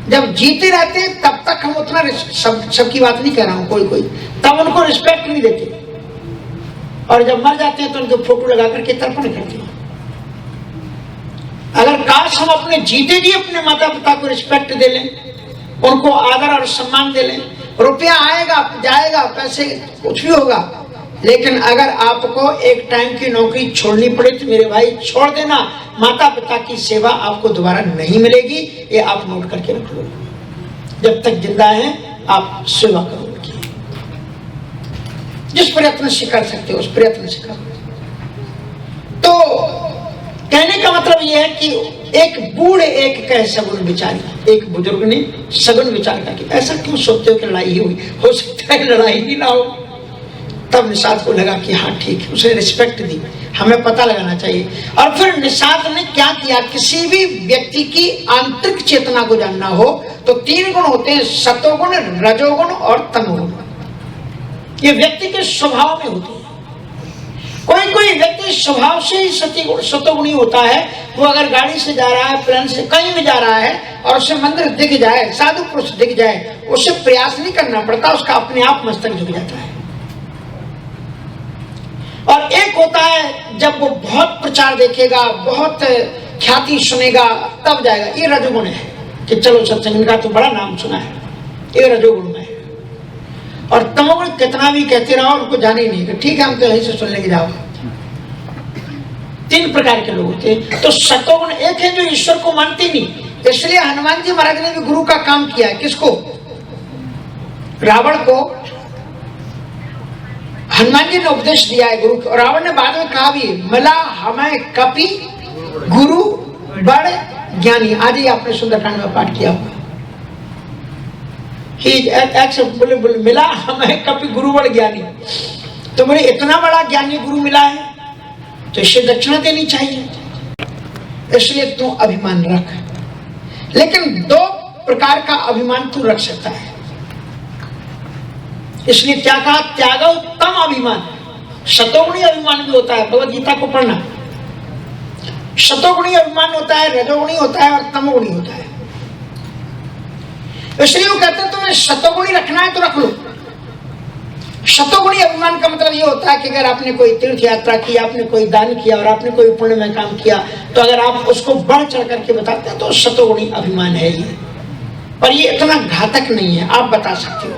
जब जीते रहते हैं तब तक हम उतना सबकी बात नहीं कर रहा हूँ, कोई तब उनको रिस्पेक्ट नहीं देते, और जब मर जाते हैं तो उनके फोटो लगा करके तर्पण करते हैं। अगर काश हम अपने जीते भी अपने माता पिता को रिस्पेक्ट दे लें, उनको आदर और सम्मान दे लें, रुपया आएगा जाएगा, पैसे कुछ भी होगा, लेकिन अगर आपको एक टाइम की नौकरी छोड़नी पड़े तो मेरे भाई छोड़ देना, माता पिता की सेवा आपको दोबारा नहीं मिलेगी, ये आप नोट करके रख लो। जब तक जिंदा हैं आप सेवा करो उनकी, जिस प्रयत्न से कर सकते हो उस प्रयत्न से करो। तो कहने का मतलब यह है कि एक बूढ़े एक कहे सगुन विचारी, एक बुजुर्ग ने सगुन विचार का कि ऐसा क्यों सोचते हो कि लड़ाई ही हुई, हो सकता है लड़ाई ही ना हो। तब निषाद को लगा कि हाँ ठीक है, उसने रिस्पेक्ट दी, हमें पता लगाना चाहिए। और फिर निषाद ने क्या किया, किसी भी व्यक्ति की आंतरिक चेतना को जानना हो तो 3 गुण होते हैं, सतोगुण, रजोगुण और तमोगुण। ये व्यक्ति के स्वभाव में होते हैं। कोई व्यक्ति स्वभाव से ही सतोगुणी होता है। वो अगर गाड़ी से जा रहा है, प्लेन से कहीं भी जा रहा है और उसे मंदिर दिख जाए, साधु पुरुष दिख जाए, उसे प्रयास नहीं करना पड़ता, उसका अपने आप मस्तक झुक जाता है। और एक होता है जब वो बहुत प्रचार देखेगा, बहुत ख्याति सुनेगा, तब जाएगा, ये रजोगुण है कि चलो सत्संग का तो बड़ा नाम सुना है, ये रजोगुण में है। और तमोगुण कितना भी कहते रहो उनको जाने ही नहीं कि ठीक है हम तो यहीं से सुन लेके जाओ। 3 प्रकार के लोग होते हैं। तो सतोगुण एक है जो ईश्वर को मानते नहीं, इसलिए हनुमान जी महाराज ने भी गुरु का काम किया है। किसको? रावण को हनुमान जी ने उपदेश दिया है गुरु को। रावण ने बाद में कहा भी, मला हमें कपि गुरु बड़ ज्ञानी। आज ही आपने सुंदरकांड में पाठ किया होगा, बोले मिला हमें कपि गुरु बड़ ज्ञानी। तो मेरे इतना बड़ा ज्ञानी गुरु मिला है तो इसे दक्षिणा देनी चाहिए। इसलिए तू अभिमान रख, लेकिन 2 प्रकार का अभिमान तू रख सकता है। इसलिए क्या कहा, त्याग उत्तम अभिमान। शतोगुणी अभिमान भी होता है, भगवद गीता को पढ़ना। शतोगुणी अभिमान होता है, रजोगुणी होता है और तमोगुणी होता है। इसलिए वो कहते हैं तुम्हें शतोगुणी रखना है तो रख लो। शतोगुणी अभिमान का मतलब ये होता है कि अगर आपने कोई तीर्थ यात्रा की, आपने कोई दान किया और आपने कोई पुण्य में काम किया, तो अगर आप उसको बढ़ चढ़ करके बताते हैं तो शतोगुणी अभिमान है ये। पर ये इतना घातक नहीं है, आप बता सकते हो।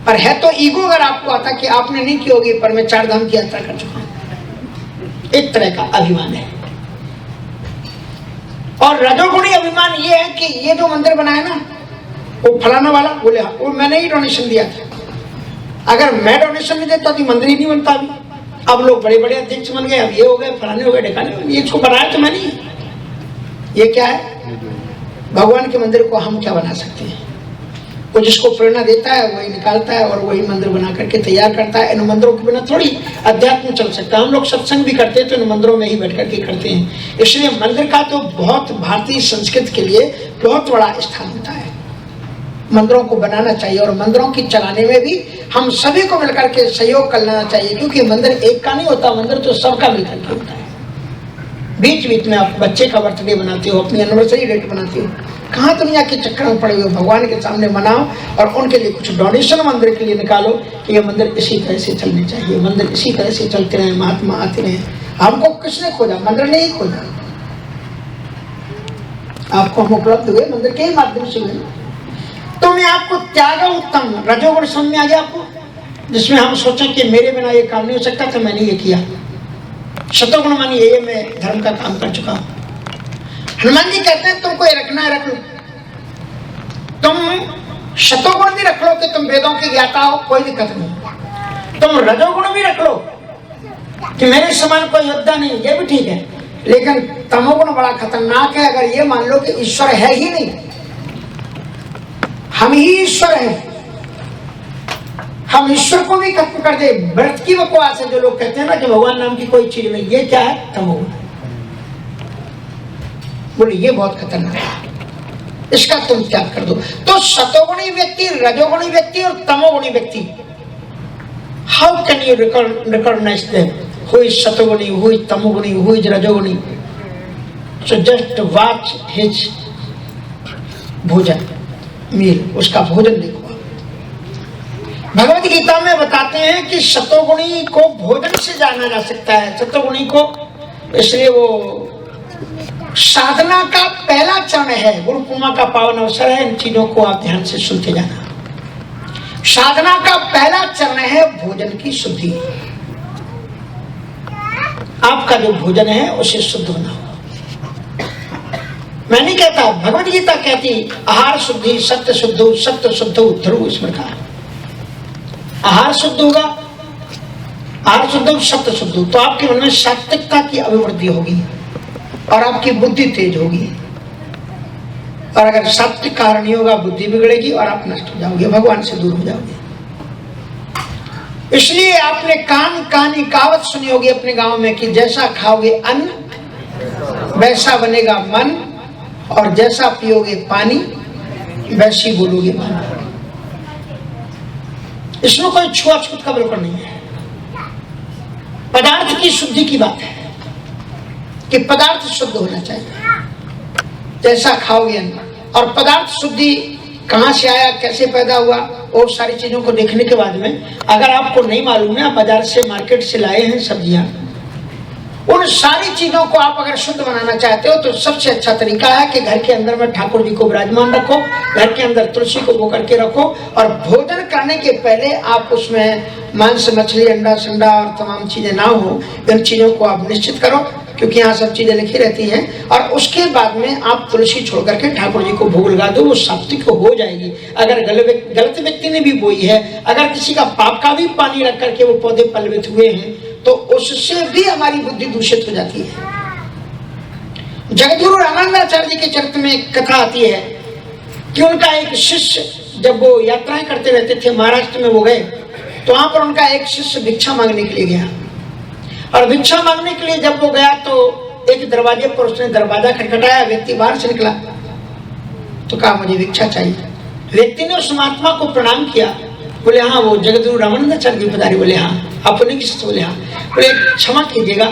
पर है तो ईगो अगर आपको आता कि आपने नहीं की होगी पर मैं 4 धाम की यात्रा कर चुका हूं, एक तरह का अभिमान है। और रजोगुणी अभिमान ये है कि ये जो मंदिर बनाया ना, वो फलाना वाला बोले वो मैंने ही डोनेशन दिया था, अगर मैं डोनेशन नहीं देता तो मंदिर ही नहीं बनता। अभी अब लोग बड़े बड़े अध्यक्ष बन गए, अब ये हो गए, फलाने हो गए, ढकाने, ये इसको बनाया तो मैंने ही। ये क्या है, भगवान के मंदिर को हम क्या बना सकते हैं? वो जिसको प्रेरणा देता है वही निकालता है और वही मंदिर बना करके तैयार करता है। इन मंदिरों के बिना थोड़ी अध्यात्म चल सकता है। हम लोग सत्संग भी करते हैं तो इन मंदिरों में ही बैठ करके करते हैं। इसलिए मंदिर का तो बहुत भारतीय संस्कृति के लिए बहुत बड़ा स्थान होता है। मंदिरों को बनाना चाहिए और मंदिरों की चलाने में भी हम सभी को मिलकर के सहयोग कर लेना चाहिए, क्योंकि मंदिर एक का नहीं होता, मंदिर तो सबका मिलकर के होता है। बीच बीच में आप बच्चे का बर्थडे बनाते हो, अपनी एनिवर्सरी डेट बनाते हो, कहाँ दुनिया के चक्कर में पड़े हुए, भगवान के सामने मनाओ और उनके लिए कुछ डोनेशन मंदिर के लिए निकालो कि ये मंदिर इसी तरह से चलने चाहिए, मंदिर इसी तरह से चलते रहे, महात्मा आते रहे। हमको किसने खोजा? मंदिर ने ही खोजा। आपको हम उपलब्ध हुए मंदिर के ही माध्यम से हुए। तो मैं आपको त्याग उत्तम रजोगुण समझ में आ गया आपको, जिसमें हम सोचें कि मेरे बिना ये काम नहीं हो सकता तो मैंने ये किया। शतोगुण मानिए ये मैं धर्म का काम कर चुका हूं। हनुमान जी कहते हैं तुमको ये रखना है रख लो। तुम शतोगुण भी रख लो कि तुम वेदों की ज्ञाता हो, कोई दिक्कत नहीं। तुम रजोगुण भी रख लो कि मेरे समान कोई योद्धा नहीं, ये भी ठीक है। लेकिन तमोगुण बड़ा खतरनाक है। अगर ये मान लो कि ईश्वर है ही नहीं, हम ही ईश्वर हैं, हम ईश्वर को भी खत्म कर दे। व्रत की बकवास है जो लोग कहते हैं ना कि भगवान नाम की कोई चीज नहीं, ये क्या है? तमोगुण। बोले ये बहुत खतरनाक है, इसका तुम त्याग कर दो। तो शतोगुणी व्यक्ति, रजोगुणी व्यक्ति और तमोगुणी व्यक्ति, how can you recognise them? Who is शतोगुणी, हु इज तमोगुणी, हु इज रजोगुणी? सो जस्ट वॉच हिज भोजन मील, उसका भोजन देखो। भगवद गीता में बताते हैं कि शतोगुणी को भोजन से जाना जा सकता है, शतोगुणी को। इसलिए वो साधना का पहला चरण है। गुरु पूर्णिमा का पावन अवसर है, इन चीजों को आप ध्यान से सुनते जाना। साधना का पहला चरण है भोजन की शुद्धि। आपका जो भोजन है उसे शुद्ध होना हो। मैं नहीं कहता, भगवद गीता कहती आहार शुद्धि सत्य शुद्ध, सत्य शुद्ध ध्रुव, इसमें कहा आहार शुद्ध होगा, आहार शुद्ध सत्य शुद्ध, तो आपके मन में सात्विकता की अभिवृद्धि होगी और आपकी बुद्धि तेज होगी। और अगर सात्विक कारण नहीं होगा, बुद्धि बिगड़ेगी और आप नष्ट हो जाओगे, भगवान से दूर हो जाओगे। इसलिए आपने कान कानी कहावत सुनी होगी अपने गांव में कि जैसा खाओगे अन्न वैसा बनेगा मन, और जैसा पियोगे पानी वैसी बोलोगे मन। इसमें कोई छुआछूत का बिल्कुल नहीं है। पदार्थ की शुद्धि की बात है कि पदार्थ शुद्ध होना चाहिए, जैसा खाओगे अन्न। और पदार्थ शुद्धि कहां से आया, कैसे पैदा हुआ, और सारी चीजों को देखने के बाद में अगर आपको नहीं मालूम है, आप बाजार से मार्केट से लाए हैं सब्जियां, उन सारी चीजों को आप अगर शुद्ध बनाना चाहते हो तो सबसे अच्छा तरीका है कि घर के अंदर में ठाकुर जी को विराजमान रखो, घर के अंदर तुलसी को बो करके रखो, और भोजन करने के पहले आप उसमें मांस मछली अंडा संडा और तमाम चीजें ना हो, इन चीजों को आप निश्चित करो, क्योंकि यहाँ सब चीजें लिखी रहती हैं। और उसके बाद में आप तुलसी छोड़ करके ठाकुर जी को भोग लगा दो, वो सात्विक हो जाएगी। अगर गलत व्यक्ति ने भी बोई है, अगर किसी का पाप का भी पानी रख करके वो पौधे पलवित हुए हैं, तो उससे भी हमारी बुद्धि दूषित हो जाती है। जगद्गुरु रामानंदाचार्य जी के चरित्र में एक कथा आती है कि उनका एक शिष्य, जब वो यात्राएं करते रहते थे, महाराष्ट्र में वो गए, तो वहां पर उनका एक शिष्य भिक्षा मांगने के लिए गया और भिक्षा मांगने के लिए जब वो गया तो एक दरवाजे पर उसने दरवाजा खटखटाया, व्यक्ति बाहर से निकला तो कहा मुझे भिक्षा चाहिए। व्यक्ति ने उस महात्मा को प्रणाम किया, बोले हाँ वो जगतगुरु रामानंदाचार्य जी पधारे। बोले हाँ। आप उन्हीं किससे? बोले हाँ। बोले क्षमा कीजिएगा,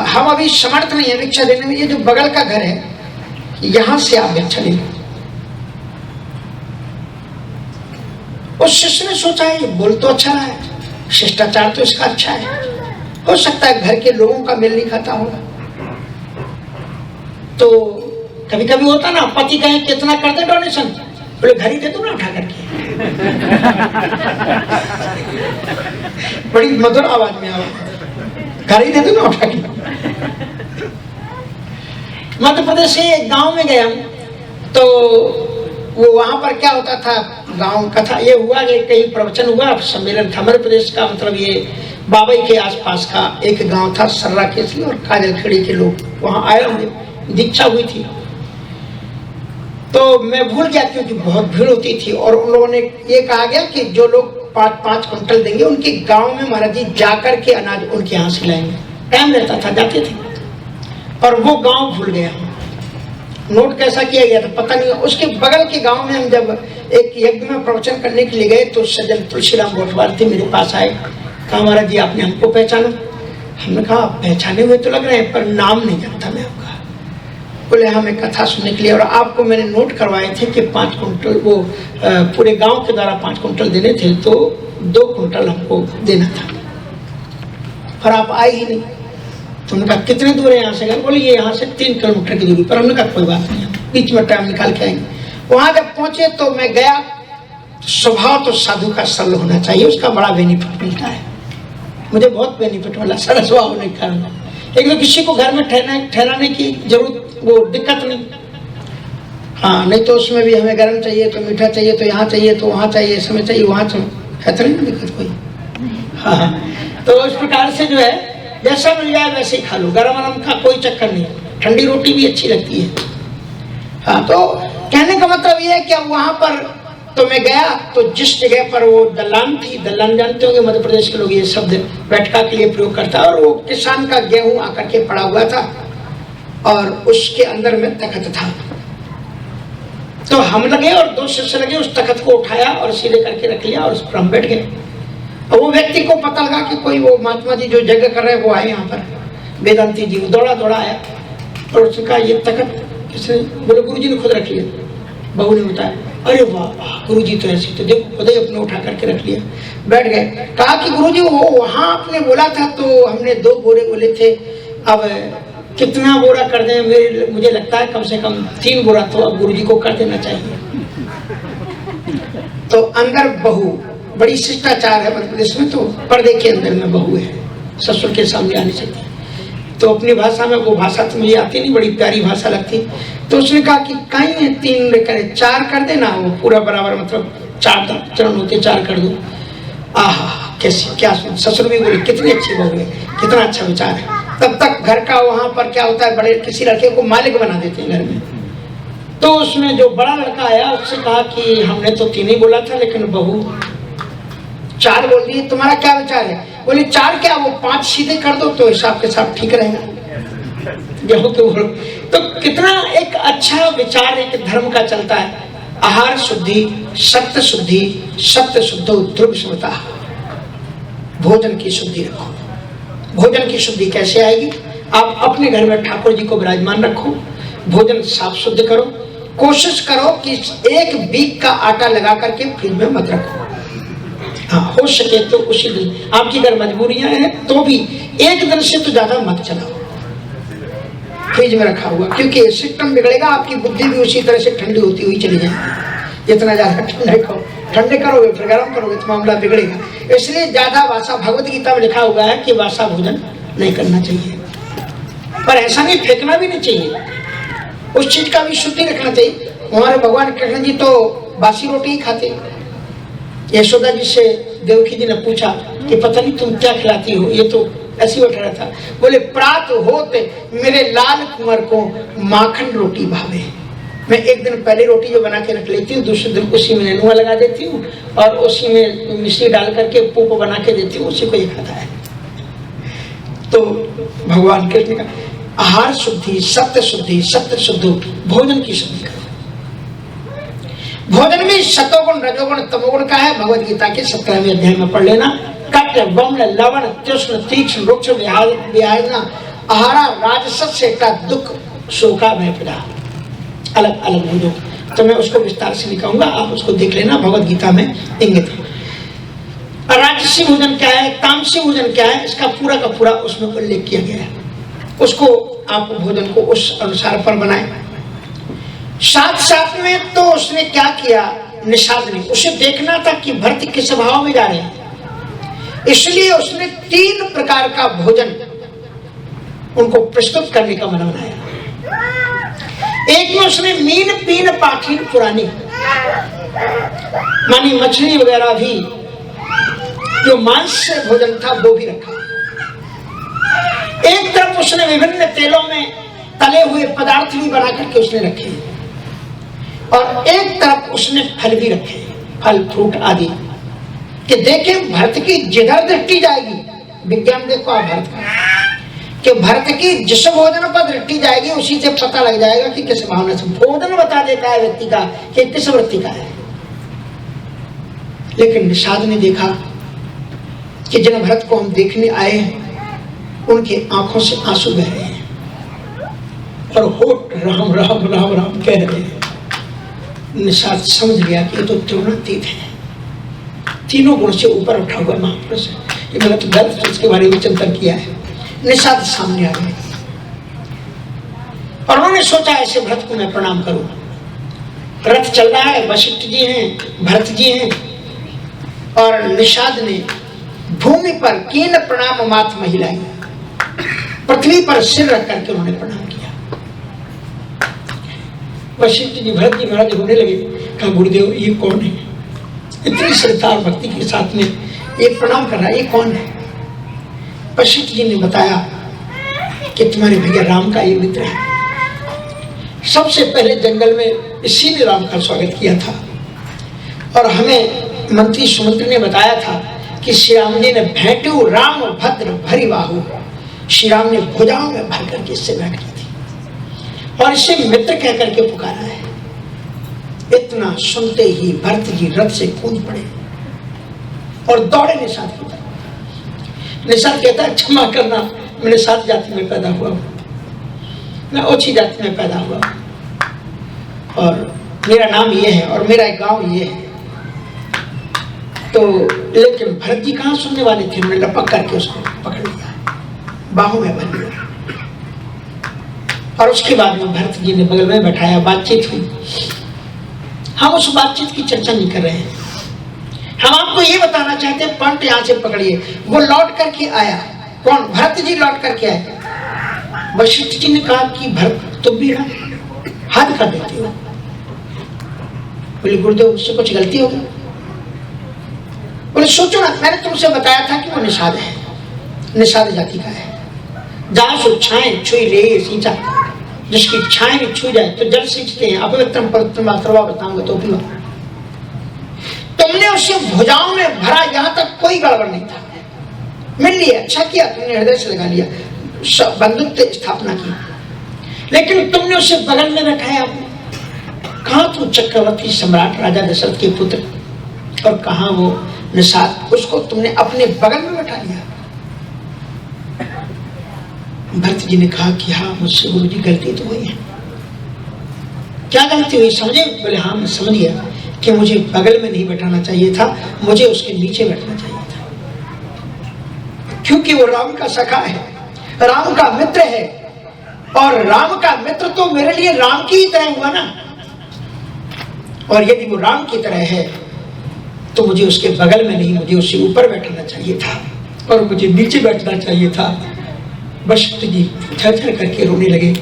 हम अभी समर्थ नहीं है भिक्षा देने में, ये जो बगल का घर है यहाँ से आप भिक्षा ले लो। उस शिष्य ने सोचा है ये बोल तो अच्छा रहा है, शिष्टाचार तो इसका अच्छा है, हो सकता है घर के लोगों का मेल नहीं खाता होगा। तो कभी कभी होता ना, पति कहे कितना कर दे डोनेशन, बोले घर ही दे दो ना उठा करके। बड़ी मधुर आवाज में आवाज, घर ही दे दो ना उठा के। मध्य प्रदेश से एक गांव में गया तो वो वहां पर क्या होता था, गांव कथा ये हुआ कि कहीं प्रवचन हुआ, सम्मेलन था। मध्य प्रदेश का मतलब ये बाबई के आसपास का एक गांव था, सर्रा केसरी और काजलखेड़ी के लोग वहां आए होंगे, दीक्षा हुई थी। तो मैं भूल गया क्योंकि बहुत भीड़ होती थी, और उन लोगों ने ये कहा गया कि जो लोग 5-5 कुंटल देंगे उनके गांव में महाराज जी जाकर के अनाज उनके यहाँ से लाएंगे। टाइम रहता था, जाते थे, पर वो गांव भूल गया। नोट कैसा किया गया था पता नहीं। उसके बगल के गांव में हम जब एक यज्ञ में प्रवचन करने के लिए गए तो सज्जन तुलसीराम गोठवाल थे, मेरे पास आए, कहा महाराज जी आपने हमको पहचाना? हमने कहा पहचाने हुए तो लग रहे हैं पर नाम नहीं जानता मैं आपका। बोले हमें कथा सुनने के लिए, और आपको मैंने नोट करवाए थे कि 5 कुंटल वो पूरे गांव के द्वारा 5 कुंटल देने थे, तो 2 कुंटल हमको देना था, पर आप आए ही नहीं। तो उन्होंने कहा कितने दूर है यहाँ से? बोले ये यहाँ से 3 किलोमीटर की दूरी पर। हमने कहा कोई बात नहीं, बीच में टाइम निकाल के आएंगे। वहां जब पहुंचे तो मैं गया, स्वभाव तो साधु का सरल होना चाहिए, उसका बड़ा बेनिफिट मिलता है। मुझे बहुत बेनिफिट मिला सरल स्वभाव होने के कारण। एक तो किसी को घर में ठहराने की जरूरत, वो दिक्कत नहीं। हाँ, नहीं तो उसमें भी हमें गर्म चाहिए तो मीठा चाहिए तो यहाँ चाहिए तो वहाँ चाहिए, समय चाहिए वहाँ चाहिए, है तो नहीं दिक्कत कोई। हाँ, तो इस प्रकार से जो है जैसा मिल जाए वैसे ही खा लो, गरम गरम का कोई चक्कर नहीं। ठंडी रोटी भी अच्छी लगती है। हाँ, तो कहने का मतलब ये है कि अब वहाँ पर तो मैं गया तो जिस जगह पर वो दलान थी, दलान जानते होंगे मध्य प्रदेश के लोग ये शब्द बैठका के लिए प्रयोग करता है, और वो किसान का गेहूं आकर के पड़ा हुआ था और उसके अंदर में तख्त था। तो हम लगे और 2 शिष्य लगे, उस तख्त को उठाया और सीधे करके रख लिया और उस पर हम बैठ गए। और वो व्यक्ति को पता लगा कि कोई वो महात्मा जी जो यज्ञ कर रहे हैं वो आए यहाँ पर, वेदांती जी। दौड़ा दौड़ा आया और उसने कहा ये तख्त किसने? बोले गुरु जी ने खुद रख लिया। बहू ने बताया, अरे वाह गुरु जी तो ऐसे, तो देखो खुद ही अपने उठा करके रख लिया। बैठ गए, कहा कि गुरु जी वो वहाँ आपने बोला था तो हमने 2 बोरे बोले थे, अब कितना बोरा कर दें? मुझे लगता है कम से कम 3 बोरा तो अब गुरु जी को कर देना चाहिए। तो अंदर बहू, बड़ी शिष्टाचार है मध्य प्रदेश में, तो पर्दे के अंदर में बहू है, ससुर के सामने आ नहीं सकती। तो अपनी भाषा में, वो भाषा तो मुझे आती नहीं, बड़ी प्यारी भाषा लगती। तो उसने कहा कि कहीं है 3 लेकर 4 कर देना, वो पूरा बराबर मतलब 4 चरण होते 4 कर दो। आहा कैसी क्या सुन। ससुर भी बोले कितनी अच्छी बहू है, कितना अच्छा विचार है। तब तक घर का वहां पर क्या होता है, बड़े किसी लड़के को मालिक बना देते हैं घर में। तो उसमें जो बड़ा लड़का आया उससे कहा कि हमने तो 3 ही बोला था लेकिन बहू 4 बोल रही है, तुम्हारा क्या विचार है? बोले 4 क्या, वो 5 सीधे कर दो तो हिसाब के साथ ठीक रहेगा। तो कितना एक अच्छा विचार एक धर्म का चलता है। आहार शुद्धि, सत्य शुद्धि, सत्य शुद्धो ध्रुव स्मृता। भोजन की शुद्धि रखो। भोजन की शुद्धि कैसे आएगी? आप अपने घर में ठाकुर जी को विराजमान रखो, भोजन साफ शुद्ध करो, कोशिश करो कि 1 वीक का आटा लगा करके फ्रिज में मत रखो। हाँ, हो सके तो उसी दिन, आपकी अगर मजबूरियां हैं तो भी 1 दिन से तो ज्यादा मत चलाओ फ्रिज में रखा हुआ, क्योंकि सिस्टम बिगड़ेगा, आपकी बुद्धि भी उसी तरह से ठंडी होती हुई चली जाएगी। जितना ज्यादा ठंडे करोगे फिर गर्म करोगे तो मामला बिगड़ेगा। इसलिए ज्यादा वासा, भगवत गीता में लिखा हुआ है कि वासा भोजन नहीं करना चाहिए, पर ऐसा नहीं फेंकना भी नहीं चाहिए, उस चीज का भी शुद्धि रखना चाहिए। हमारे भगवान कृष्ण जी तो बासी रोटी ही खाते। यशोदा जी से देवकी जी ने पूछा कि पता नहीं तुम क्या खिलाती हो, ये तो ऐसी बैठा रहा था। बोले प्रात होते मेरे लाल कुंवर को माखन रोटी भावे। मैं एक दिन पहले रोटी जो बना के रख लेती हूँ, दूसरे दिन उसी में नेनुआ लगा देती हूँ और उसी में मिश्री डाल करके पूप बना के देती हूँ, उसी को ये खाता है। तो भगवान कृष्ण का आहार शुद्धि, सत्य शुद्धि, सत्य शुद्ध भोजन की शुद्धि करो। भोजन में सतोगुण, रजोगुण, तमोगुण का है। भगवद गीता के 17वें अध्याय में पढ़ लेना। कट्य, गौम्य, लवण, तृष्ण, तीक्ष्ण, रुक्ष, विहाजना, आहारा, राजसस्य का दुख, शोका, भयप्रदा, अलग अलग भोजन। तो मैं उसको विस्तार से लिखाऊंगा, आप उसको देख लेना, भगवद गीता में इंगित है। राजसी भोजन क्या है, तामसी भोजन क्या है, इसका पूरा का पूरा उसमें उल्लेख किया गया है। उसको आप भोजन को उस अनुसार पर बनाए। साथ साथ में तो उसने क्या किया, निषाद ने उसे देखना था कि भरत किस भाव में जा रहे हैं, इसलिए उसने 3 प्रकार का भोजन उनको प्रस्तुत करने का मन बनाया। एक में उसने मीन, पीन, पाठीन, पुरानी मानी मछली वगैरह भी, जो मांस से भोजन था वो भी रखा। एक तरफ उसने विभिन्न तेलों में तले हुए पदार्थ भी बना करके उसने रखे, और एक तरफ उसने फल भी रखे, फल फ्रूट आदि, कि देखे भरत की जिधर दृष्टि जाएगी, विज्ञान देखो आप भरत का, कि भरत की जिस भोजन पर दृष्टि जाएगी उसी से पता लग जाएगा कि किस भावना से। भोजन बता देता है व्यक्ति का कि किस वृत्ति का है। लेकिन निषाद ने देखा कि जिन भरत को हम देखने आए हैं उनकी आंखों से आंसू बह रहे हैं और होठ राम राम राम राम कह रहे हैं। निषाद समझ गया कि ये तो त्रिगुणातीत है, तीनों गुण से ऊपर उठा हुआ महापुरुष है। ये मैंने तो दर्द उसके बारे में चिंतन किया है। निषाद सामने आ गए और उन्होंने सोचा ऐसे भरत को मैं प्रणाम करूं। रथ चल रहा है, वशिष्ठ जी हैं, भरत जी हैं, और निषाद ने भूमि पर कीन प्रणाम मात महिलाई, पृथ्वी पर सिर रख करके उन्होंने प्रणाम किया। वशिष्ठ जी, भरत जी महाराज रोने लगे, कहा गुरुदेव ये कौन है, इतनी श्रद्धा और भक्ति के साथ में ये प्रणाम कर रहा है, ये कौन है। वशिष्ठ जी ने बताया कि तुम्हारे भैया राम का ये मित्र है, सबसे पहले जंगल में इसी ने राम का स्वागत किया था, और हमें मंत्री सुमंत्र ने बताया था कि श्री राम जी ने भेंटू राम भद्र भरी बाहु, श्री राम ने भुजाओं में भर करके इससे भेंट की थी और इसे मित्र कह करके पुकारा है। इतना सुनते ही भरत जी रथ से कूद पड़े और दौड़े निषाद की तरफ। निषाद कहता है क्षमा करना, मैं सात जाति में पैदा हुआ हूँ, मैं ओछी जाति में पैदा हुआ और मेरा नाम ये है और मेरा गांव ये है। तो लेकिन भरत जी कहाँ सुनने वाले थे, उन्होंने लपक करके उसको पकड़ लिया, बाहों में भर लिया, और उसके बाद में भरत जी ने बगल में बैठाया, बातचीत हुई। हम उस बातचीत की चर्चा नहीं कर रहे हैं, हम आपको ये बताना चाहते हैं, पॉइंट यहाँ से पकड़िए। वो लौट करके आया, कौन, भरत जी लौट करके आए। वशिष्ठ जी ने कहा कि भरत तुम भी हाथ कर देते हो। बोले गुरुदेव उससे कुछ गलती होगी। बोले सोचो ना, मैंने तुमसे बताया था कि वो निषाद है, निषाद जाति का है। जहाँ से छाएं छुई ले सींचा, जिसकी छाएं भी छू जाए तो जल सींचते हैं। अपवित्रम पवित्रम बताऊंगा तो भी तुमने उसे भुजाओं में भरा, यहाँ तक कोई गड़बड़ नहीं था, मिल लिया, अच्छा किया तुमने, हृदय से लगा लिया, बंधुत्व स्थापना की। लेकिन तुमने उसे बगल में बैठाया, कहाँ तू चक्रवर्ती सम्राट राजा दशरथ के पुत्र और कहाँ वो निषाद, उसको तुमने अपने बगल में बैठा लिया। भरत जी ने कहा कि हाँ मुझसे गुरु जी गलती तो हुई है। क्या गलती हुई समझे? बोले हाँ मैं समझ गया कि मुझे बगल में नहीं बैठाना चाहिए था, मुझे उसके नीचे बैठना चाहिए था, क्योंकि वो राम का सखा है, राम का मित्र है, और राम का मित्र तो मेरे लिए राम की ही तरह हुआ ना। और यदि वो राम की तरह है तो मुझे उसके बगल में नहीं, मुझे उससे ऊपर बैठना चाहिए था और मुझे नीचे बैठना चाहिए था। वशिष्ठ जी झरझर करके रोने लगे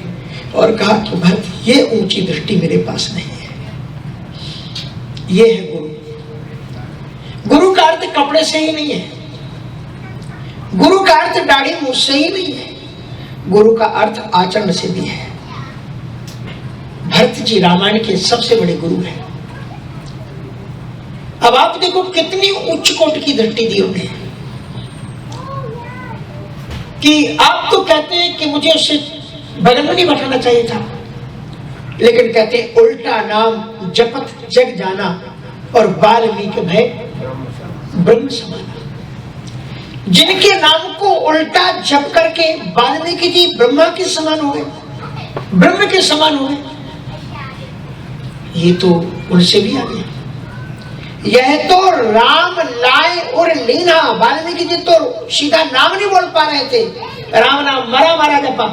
और कहा कि भरत ये ऊंची दृष्टि मेरे पास नहीं है, ये है गुरु। गुरु का अर्थ कपड़े से ही नहीं है, गुरु का अर्थ दाढ़ी मूछ से ही नहीं है, गुरु का अर्थ आचरण से भी है। भरत जी रामायण के सबसे बड़े गुरु हैं। अब आप देखो कितनी उच्च कोट की दृष्टि दी उन्हें। कि आप तो कहते हैं कि मुझे उससे बगल में नहीं बैठाना चाहिए था, लेकिन कहते हैं उल्टा नाम जपत जग जाना और वाल्मीकि भय ब्रह्म समाना। जिनके नाम को उल्टा जप करके वाल्मीकि जी ब्रह्मा के समान हो गए, ब्रह्म के समान हो गए, ये तो उनसे भी आगे। यह तो राम लाए और लीना। वाल्मीकि जी तो सीधा नाम नहीं बोल पा रहे थे, राम नाम मरा मारा जपा,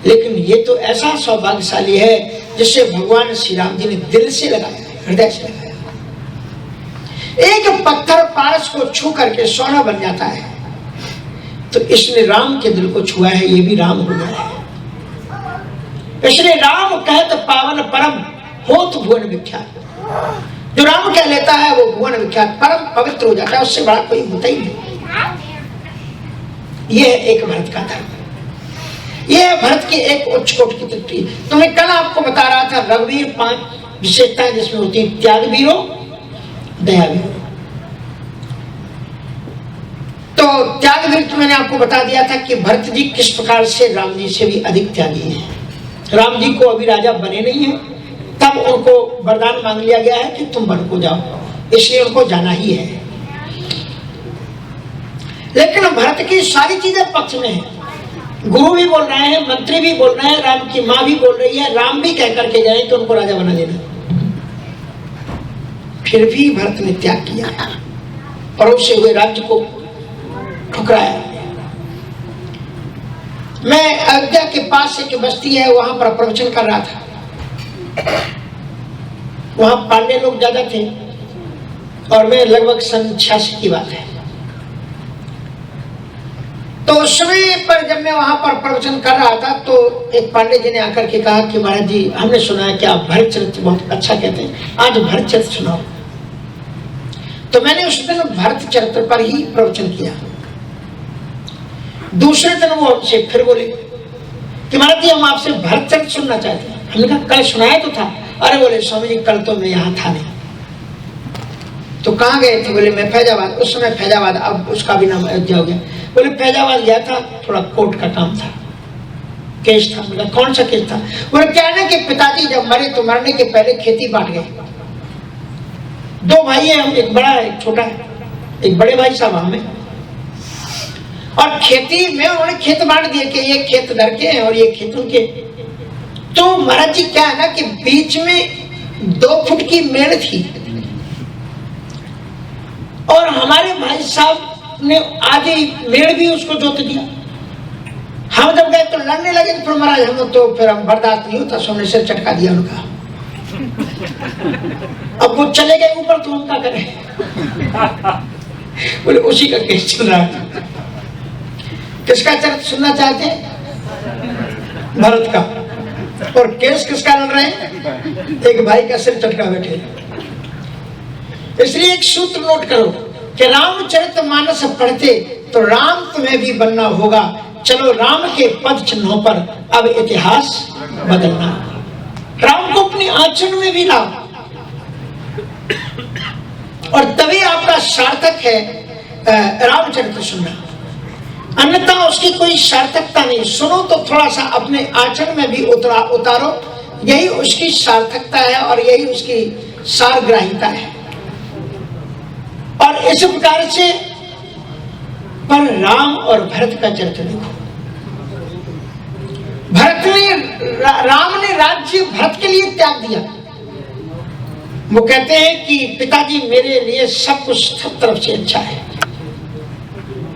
लेकिन ये तो ऐसा सौभाग्यशाली है जिससे भगवान श्री राम जी ने दिल से लगाया, हृदय से लगाया। एक पत्थर पारस को छू करके सोना बन जाता है, तो इसने राम के दिल को छुआ है, ये भी राम हो गया है। इसलिए राम कहत पावन परम होत भुवन विख्यात। जो राम कह लेता है वो भुवन विख्यात परम पवित्र हो जाता है, उससे बड़ा कोई होता ही नहीं। यह है एक भरत का धर्म, यह है भरत की एक उच्च कोटि की तृप्ति। तो मैं कल आपको बता रहा था रघुवीर 5 विशेषताएं जिसमें होती है, त्यागवीरो दयावीरो। तो त्यागवीर तो मैंने आपको बता दिया था कि भरत जी किस प्रकार से राम जी से भी अधिक त्यागी है। राम जी को अभी राजा बने नहीं है, तब उनको वरदान मांग लिया गया है कि तुम वन को जाओ, इसलिए उनको जाना ही है। लेकिन भरत की सारी चीजें पक्ष में है, गुरु भी बोल रहे हैं, मंत्री भी बोल रहे हैं, राम की माँ भी बोल रही है, राम भी कह करके गए कि उनको राजा बना देना। फिर भी भरत ने त्याग किया, पड़ोसे हुए राज्य को ठुकराया। मैं अयोध्या के पास एक बस्ती है, वहां पर प्रवचन कर रहा था। वहां पांडे लोग ज्यादा थे और मैं लगभग सन 86 की बात है। तो उस समय पर जब मैं वहां पर प्रवचन कर रहा था तो एक पांडे जी ने आकर के कहा कि महाराज जी, हमने सुना है कि आप भरत चरित्र बहुत अच्छा कहते हैं, आज भरत चरित्र सुनाओ। तो मैंने उस दिन भरत चरित्र पर ही प्रवचन किया। दूसरे दिन वो हमसे फिर बोले कि महाराज जी, हम आपसे भरत चरित्र सुनना चाहते हैं। हमने कहा कल सुनाया तो था। अरे बोले स्वामी जी, कल तो मैं यहाँ था नहीं। तो कहाँ गए थे? बोले मैं फैजाबाद। उस समय फैजाबाद, अब उसका भी नाम अयोध्या हो गया। बोले फैजाबाद गया था, थोड़ा कोर्ट का काम था, केस था। बोला कौन सा केस था? बोले क्या है ना कि पिताजी जब मरे तो मरने के पहले खेती बांट गए। 2 भाई है, हम, एक बड़ा है एक छोटा है। एक बड़े भाई साहब हमें, और खेती में उन्होंने खेत बांट दिए कि ये खेत दर के हैं और ये खेत उनके। तो महाराज जी क्या है ना कि बीच में 2 फुट की मेड़ थी और हमारे भाई साहब ने आधी मेड़ भी उसको जोत दिया। हम जब गए तो लड़ने लगे तो फिर महाराज हम तो फिर हम बर्दाश्त नहीं होता, सोने से चटका दिया उनका। अब वो चले गए ऊपर तो उनका करें। बोले उसी का केस चल रहा है। किसका चरित्र सुनना चाहते हैं? भरत का। और केस किसका लड़ रहे हैं? एक भाई का सिर चटका बैठे। इसलिए एक सूत्र नोट करो कि रामचरितमानस पढ़ते तो राम तुम्हें भी बनना होगा। चलो राम के पद चिन्हों पर अब इतिहास बदलना। राम को अपने आचरण में भी लाओ और तभी आपका सार्थक है रामचरित्र सुनना, अन्यथा उसकी कोई सार्थकता नहीं। सुनो तो थोड़ा सा अपने आचरण में भी उतारो, यही उसकी सार्थकता है और यही उसकी सारग्राहिता है। और इस प्रकार से पर राम और भरत का चरित्र देखो। राम ने राज्य भरत के लिए त्याग दिया। वो कहते हैं कि पिताजी मेरे लिए सब कुछ सब तरफ से अच्छा है।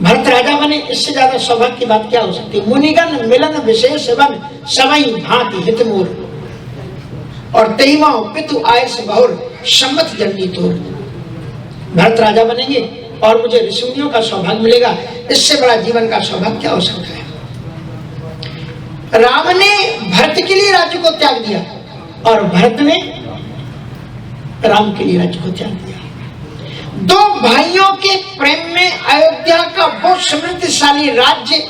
भरत राजा बने, इससे ज्यादा सौभाग्य की बात क्या हो सकती है? मुनिगण मिलन विशेष बन सबई भांति हित मोर और तेईमा पितु आयस बहुर सम्मत जननी तोर। भरत राजा बनेंगे और मुझे ऋषिमुनियों का सौभाग्य मिलेगा, इससे बड़ा जीवन का सौभाग्य क्या हो सकता है? राम ने भरत के लिए राज्य को त्याग दिया और भरत ने राम के लिए राज्य को त्याग दिया। 2 भाइयों के प्रेम में अयोध्या का बहुत समृद्धशाली राज्य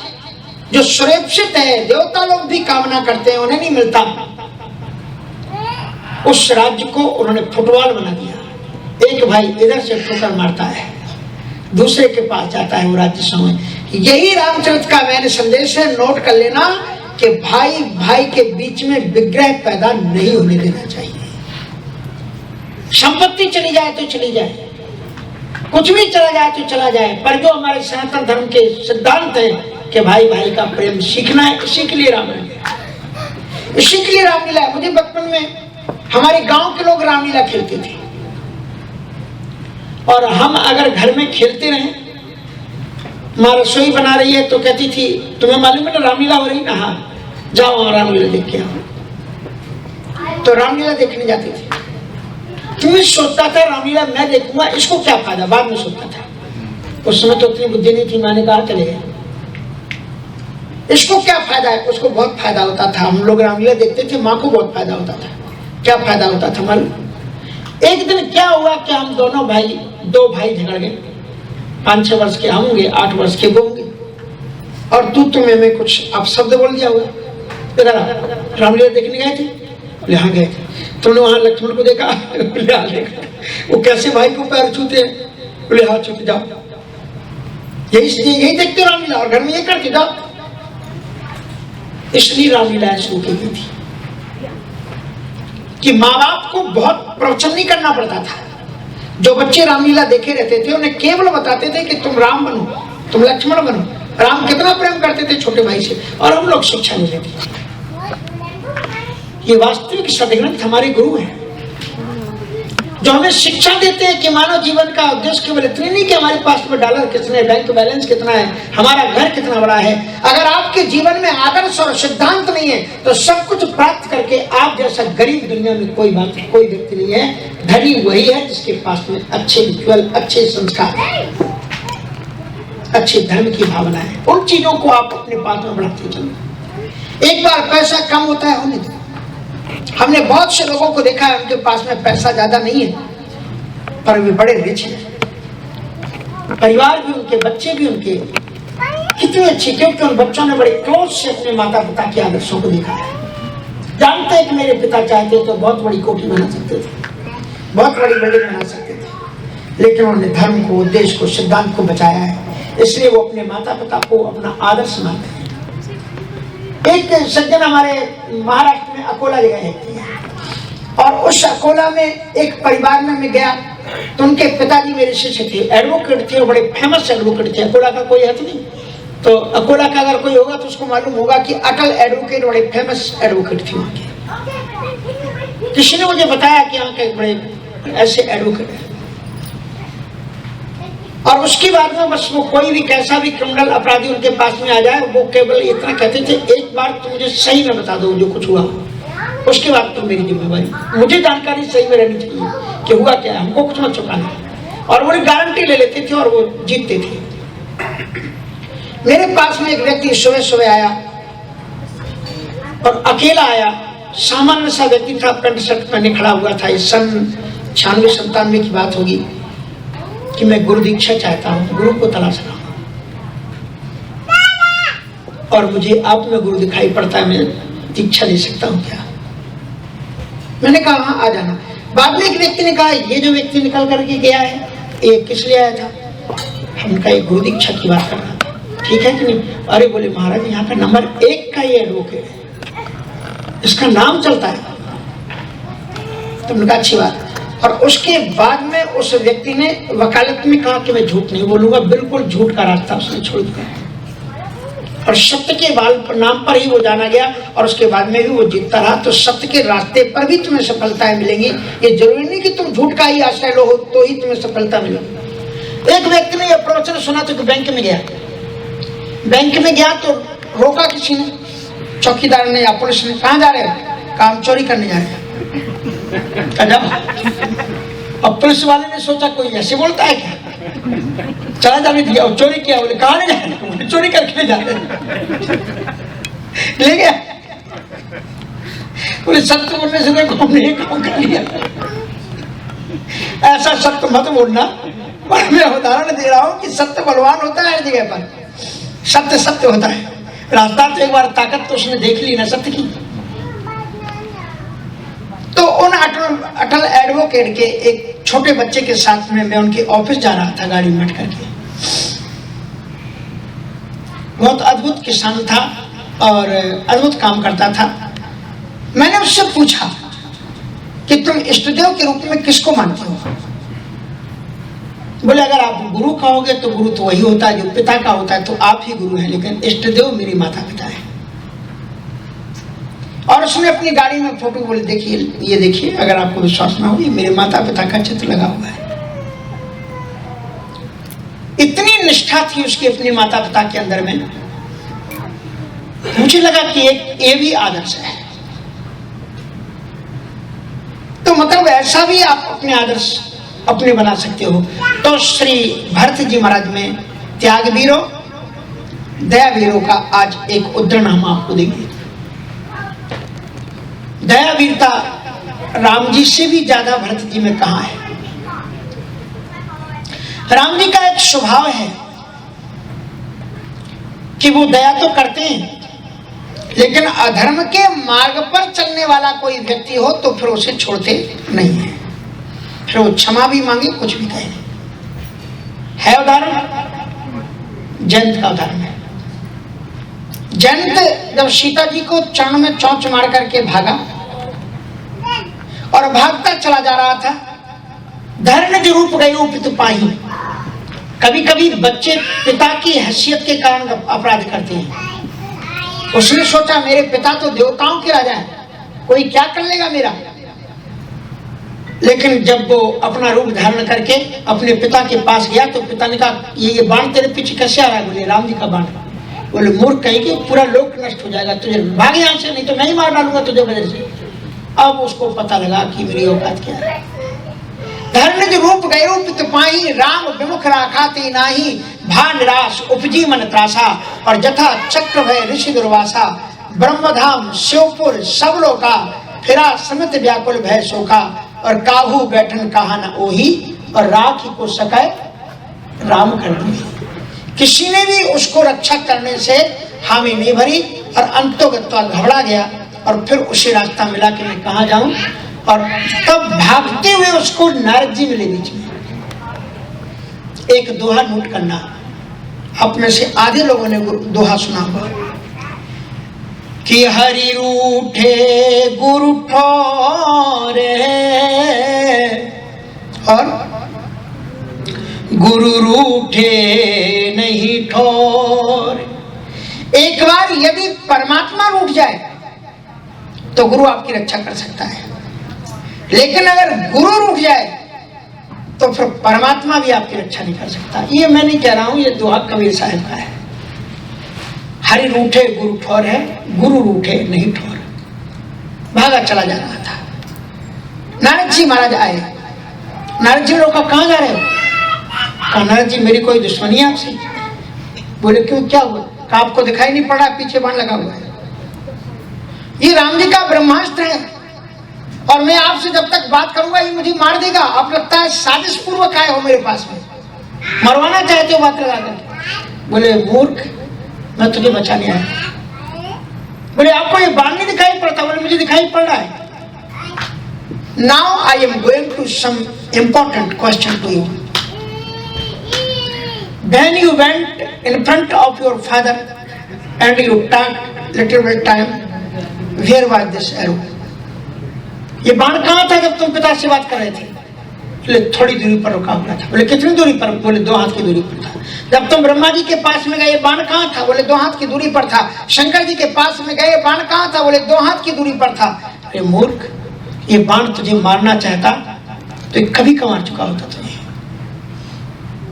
जो सुरक्षित है, देवता लोग भी कामना करते हैं, उन्हें नहीं मिलता, उस राज्य को उन्होंने फुटबॉल बना दिया। एक भाई इधर से ठोकर मारता है, दूसरे के पास जाता है वो राज्य समय यही रामचरित का मैंने संदेश है, नोट कर लेना कि भाई भाई के बीच में विग्रह पैदा नहीं होने देना चाहिए। संपत्ति चली जाए तो चली जाए, कुछ भी चला जाए तो चला जाए, पर जो हमारे सनातन धर्म के सिद्धांत है कि भाई भाई का प्रेम सीखना है, इसी के लिए रामलीला, इसी के लिए रामलीला। मुझे बचपन में हमारे गांव के लोग रामलीला खेलते थे, और हम अगर घर में खेलते रहे, माँ रसोई बना रही है तो कहती थी तुम्हें मालूम है ना रामलीला हो रही ना, हाँ जाओ वहां रामलीला देख के आओ। तो रामलीला देखने जाते थे। तुम्हें सोचता था रामलीला मैं देखूंगा, इसको क्या फायदा, बाद में सोचता था। उस समय तो उतनी बुद्धि नहीं थी, मैंने कहा चले गए, इसको क्या फायदा है, उसको बहुत फायदा होता था। हम लोग रामलीला देखते थे, माँ को बहुत फायदा होता था। क्या फायदा होता था मालूम? एक दिन क्या हुआ कि हम दोनों भाई, दो भाई झगड़ गए। 5-6 वर्ष के हम होंगे, 8 वर्ष के वो होंगे, और तू तुम्हें में कुछ अपशब्द बोल दिया होगा। इधर रामलीला देखने गए थे, बोले हाँ गए थे। तुमने वहां लक्ष्मण को देखा? बोले हाँ देखा। वो कैसे भाई को पैर छूते हैं? बोले हाँ छूते, जाओ। यही देखते रामलीला, और घर में ये करते जाओ। इसलिए रामलीला शुरू की गई थी कि माँ बाप को बहुत प्रवचन नहीं करना पड़ता था। जो बच्चे रामलीला देखे रहते थे उन्हें केवल बताते थे कि तुम राम बनो, तुम लक्ष्मण बनो। राम कितना प्रेम करते थे छोटे भाई से, और हम लोग शिक्षा नहीं लेते थे। ये वास्तविक सदग्रंथ हमारे गुरु हैं, जो हमें शिक्षा देते हैं कि मानव जीवन का उद्देश्य केवल इतने नहीं कि हमारे पास में डॉलर कितने, बैंक बैलेंस कितना है, हमारा घर कितना बड़ा है। अगर आपके जीवन में आदर्श और सिद्धांत नहीं है तो सब कुछ प्राप्त करके आप जैसा गरीब दुनिया में कोई व्यक्ति नहीं है। धनी वही है जिसके पास में अच्छे रिचुअल, अच्छे संस्कार, अच्छे धर्म की भावना है। उन चीजों को आप अपने पास में बढ़ाते चलो। एक बार पैसा कम होता है, होने दो। हमने बहुत से लोगों को देखा है, उनके पास में पैसा ज्यादा नहीं है पर वे बड़े रिच हैं। परिवार भी उनके, बच्चे भी उनके कितने अच्छे, क्योंकि उन बच्चों ने बड़े क्लोज से अपने माता पिता के आदर्शों को देखा है। जानते हैं कि मेरे पिता चाहते तो बहुत बड़ी कोठी बना सकते थे, बहुत बड़ी बिल्डिंग बना सकते थे, लेकिन उन्होंने धर्म को, देश को, सिद्धांत को बचाया है। इसलिए वो अपने माता पिता को अपना आदर्श मानते हैं। एक सज्जन हमारे महाराष्ट्र में अकोला जगह है, और उस अकोला में एक परिवार में मैं गया तो उनके पिताजी मेरे शिष्य थे, एडवोकेट थे, बड़े फेमस एडवोकेट थे। अकोला का कोई है तो नहीं, तो अकोला का अगर कोई होगा तो उसको मालूम होगा कि अटल एडवोकेट बड़े फेमस एडवोकेट थे वहाँ के। किसी ने मुझे बताया कि यहाँ के बड़े ऐसे एडवोकेट है, और उसके बाद में बस वो कोई भी कैसा भी क्रिमिनल अपराधी उनके पास में आ जाए, वो केवल इतना कहते थे एक बार तुम मुझे सही में बता दो जो कुछ हुआ, उसके बाद तो मेरी जिम्मेवारी, मुझे जानकारी सही में रहनी चाहिए कि हुआ क्या, हमको कुछ मत छुपाना। और वो गारंटी ले लेते थे और वो जीतते थे। मेरे पास में एक व्यक्ति सुबह सुबह आया, और अकेला आया, सामान्य सा व्यक्ति था, पैंट शर्ट पहने खड़ा हुआ था। इस सन 96-97 की बात होगी कि मैं गुरु दीक्षा चाहता हूँ, गुरु को तलाश रहा हूँ, और मुझे आप में गुरु दिखाई पड़ता है, मैं दीक्षा ले सकता हूँ क्या? मैंने कहा हाँ आ जाना। बाद में एक व्यक्ति ने कहा ये जो व्यक्ति निकल करके गया है ये किस लिए आया था? हमने कहा गुरु दीक्षा की बात कर रहा था, ठीक है कि नहीं? अरे बोले महाराज यहाँ का नंबर 1 का ये एडवोकेट है, इसका नाम चलता है। तो हमने कहा अच्छी बात। और उसके बाद में उस व्यक्ति ने वकालत में कहा कि मैं झूठ नहीं बोलूंगा, बिल्कुल झूठ का रास्ता उसने छोड़ दिया, और सत्य के नाम पर ही वो जाना गया, और उसके बाद में भी वो जीतता रहा। तो सत्य के रास्ते पर भी तुम्हें सफलताएं मिलेंगी, ये जरूरी नहीं कि तुम झूठ का ही आश्रय लो तो ही तुम्हें सफलता मिलेगी। एक व्यक्ति ने यह प्रवचन सुना तो बैंक में गया, बैंक में गया तो रोका किसी ने, चौकीदार ने या पुलिस ने, कहाँ जा रहे हो? काम चोरी करने जा रहे हैं। अब पुलिस वाले ने सोचा कोई ऐसे बोलता है क्या, चला जाने दिया, और चोरी किया। बोले कहाँ ले जा रहे? चोरी करके ले जा रहे, ले गया। बोले सत्य बोलने से देखो हमने ये काम कर लिया। ऐसा सत्य मत बोलना, पर मैं उदाहरण दे रहा हूँ कि सत्य बलवान होता है हर जगह पर, सत्य सत्य होता है। रास्ता तो एक बार ताकत तो उसने देख ली ना सत्य की। तो उन अटल एडवोकेट के एक छोटे बच्चे के साथ में मैं उनके ऑफिस जा रहा था गाड़ी में बैठ करके। बहुत अद्भुत किसान था और अद्भुत काम करता था। मैंने उससे पूछा कि तुम इष्टदेव के रूप में किसको मानते हो? बोले अगर आप गुरु कहोगे तो गुरु तो वही होता है जो पिता का होता है, तो आप ही गुरु हैं, लेकिन इष्टदेव मेरी माता पिता है। और उसने अपनी गाड़ी में फोटो, बोले देखिए, ये देखिए, अगर आपको विश्वास ना हो, ये मेरे माता पिता का चित्र लगा हुआ है। इतनी निष्ठा थी उसकी अपने माता पिता के अंदर में, मुझे लगा कि एक ये भी आदर्श है। तो मतलब ऐसा भी आप अपने आदर्श अपने बना सकते हो। तो श्री भरत जी महाराज में त्यागवीरों दयावीरों का आज एक उदाहरण हम आपको देंगे। दयावीरता राम जी से भी ज्यादा भरत जी में कहां है। राम जी का एक स्वभाव है कि वो दया तो करते हैं, लेकिन अधर्म के मार्ग पर चलने वाला कोई व्यक्ति हो तो फिर उसे छोड़ते नहीं है, फिर वो क्षमा भी मांगे, कुछ भी कहे। है उदाहरण जयंत का उदाहरण है। जयंत जब सीता जी को चरण में चौंच मार करके भागा और भागता चला जा रहा था, धर्म रूप गयो पितु पाही। कभी कभी बच्चे पिता की हैसियत के कारण अपराध करते हैं। उसने सोचा मेरे पिता तो देवताओं के राजा है, कोई क्या कर लेगा मेरा। लेकिन जब वो अपना रूप धारण करके अपने पिता के पास गया तो पिता ने कहा ये बाण तेरे पीछे कैसे आ रहा है? बोले राम जी का बाण। बोले मूर्ख कहेंगे पूरा लोक नष्ट हो जाएगा, तुझे भाग यहाँ से, नहीं तो मैं ही मार डालूंगा तुझे वजह से। अब उसको पता लगा कि मेरी औकात क्या है। धर्म रूप गयो पितु पाही, राम विमुख राखाते नाही, भा निराश उपजी मन त्रासा। और जथा चक्र भय ऋषि दुर्वासा, ब्रह्मधाम शिवपुर सब लोका, फिरा समित व्याकुल भय शोका। और काहू बैठन कहा न ओही, और राखी को सकाय राम कर दी। किसी ने भी उसको रक्षा करने से हामी नहीं भरी और अंतोगत्वा घबरा गया और फिर उसे रास्ता मिला कि मैं कहाँ जाऊं। और तब भागते हुए उसको नारद जी मिले बीच में। एक दोहा नोट करना, अपने से आधे लोगों ने दोहा सुना हुआ कि हरि रूठे गुरु ठोरे और गुरु रूठे नहीं ठोर। एक बार यदि परमात्मा रूठ जाए तो गुरु आपकी रक्षा कर सकता है, लेकिन अगर गुरु रूठ जाए तो फिर परमात्मा भी आपकी रक्षा नहीं कर सकता। ये मैं नहीं कह रहा हूं, ये दोहा कबीर साहब का है। हरि रूठे गुरु ठोर है, गुरु रूठे नहीं ठोर। भागा चला जा रहा था। नारद जी महाराज आए। नारद जी लोग कहाँ जा रहे हो? कहा नारद जी मेरी कोई दुश्मनी है आपसे। बोले क्यों, क्या हुआ? कहा आपको दिखाई नहीं पड़ा पीछे बाण लगा हुआ है? ये राम जी का ब्रह्मास्त्र है और मैं आपसे जब तक बात करूंगा ये मुझे मार देगा। आप लगता है साजिश पूर्वक आए हो मेरे पास में, मरवाना चाहते हो बात लगा कर। बोले मूर्ख, मैं तुझे बचाने आया। बोले आपको ये बाण नहीं दिखाई पड़ता? बोले मुझे दिखाई पड़ रहा है। Now I am going to some important question to you. When you went in front of your father and you talked little bit time, where was this arrow? ये बाण कहाँ था जब तुम पिता से बात कर रहे थे? बोले थोड़ी दूरी पर रुका हुआ था। बोले कितनी दूरी पर? बोले 2 हाथ की दूरी पर था। जब तुम ब्रह्मा जी के पास में गए बाण कहाँ था? बोले 2 हाथ की दूरी पर था। शंकर जी के पास में गए बाण कहाँ था? बोले 2 हाथ की दूरी पर था। अरे मूर्ख, ये बाण तुझे मारना चाहता तो कभी का मार चुका होता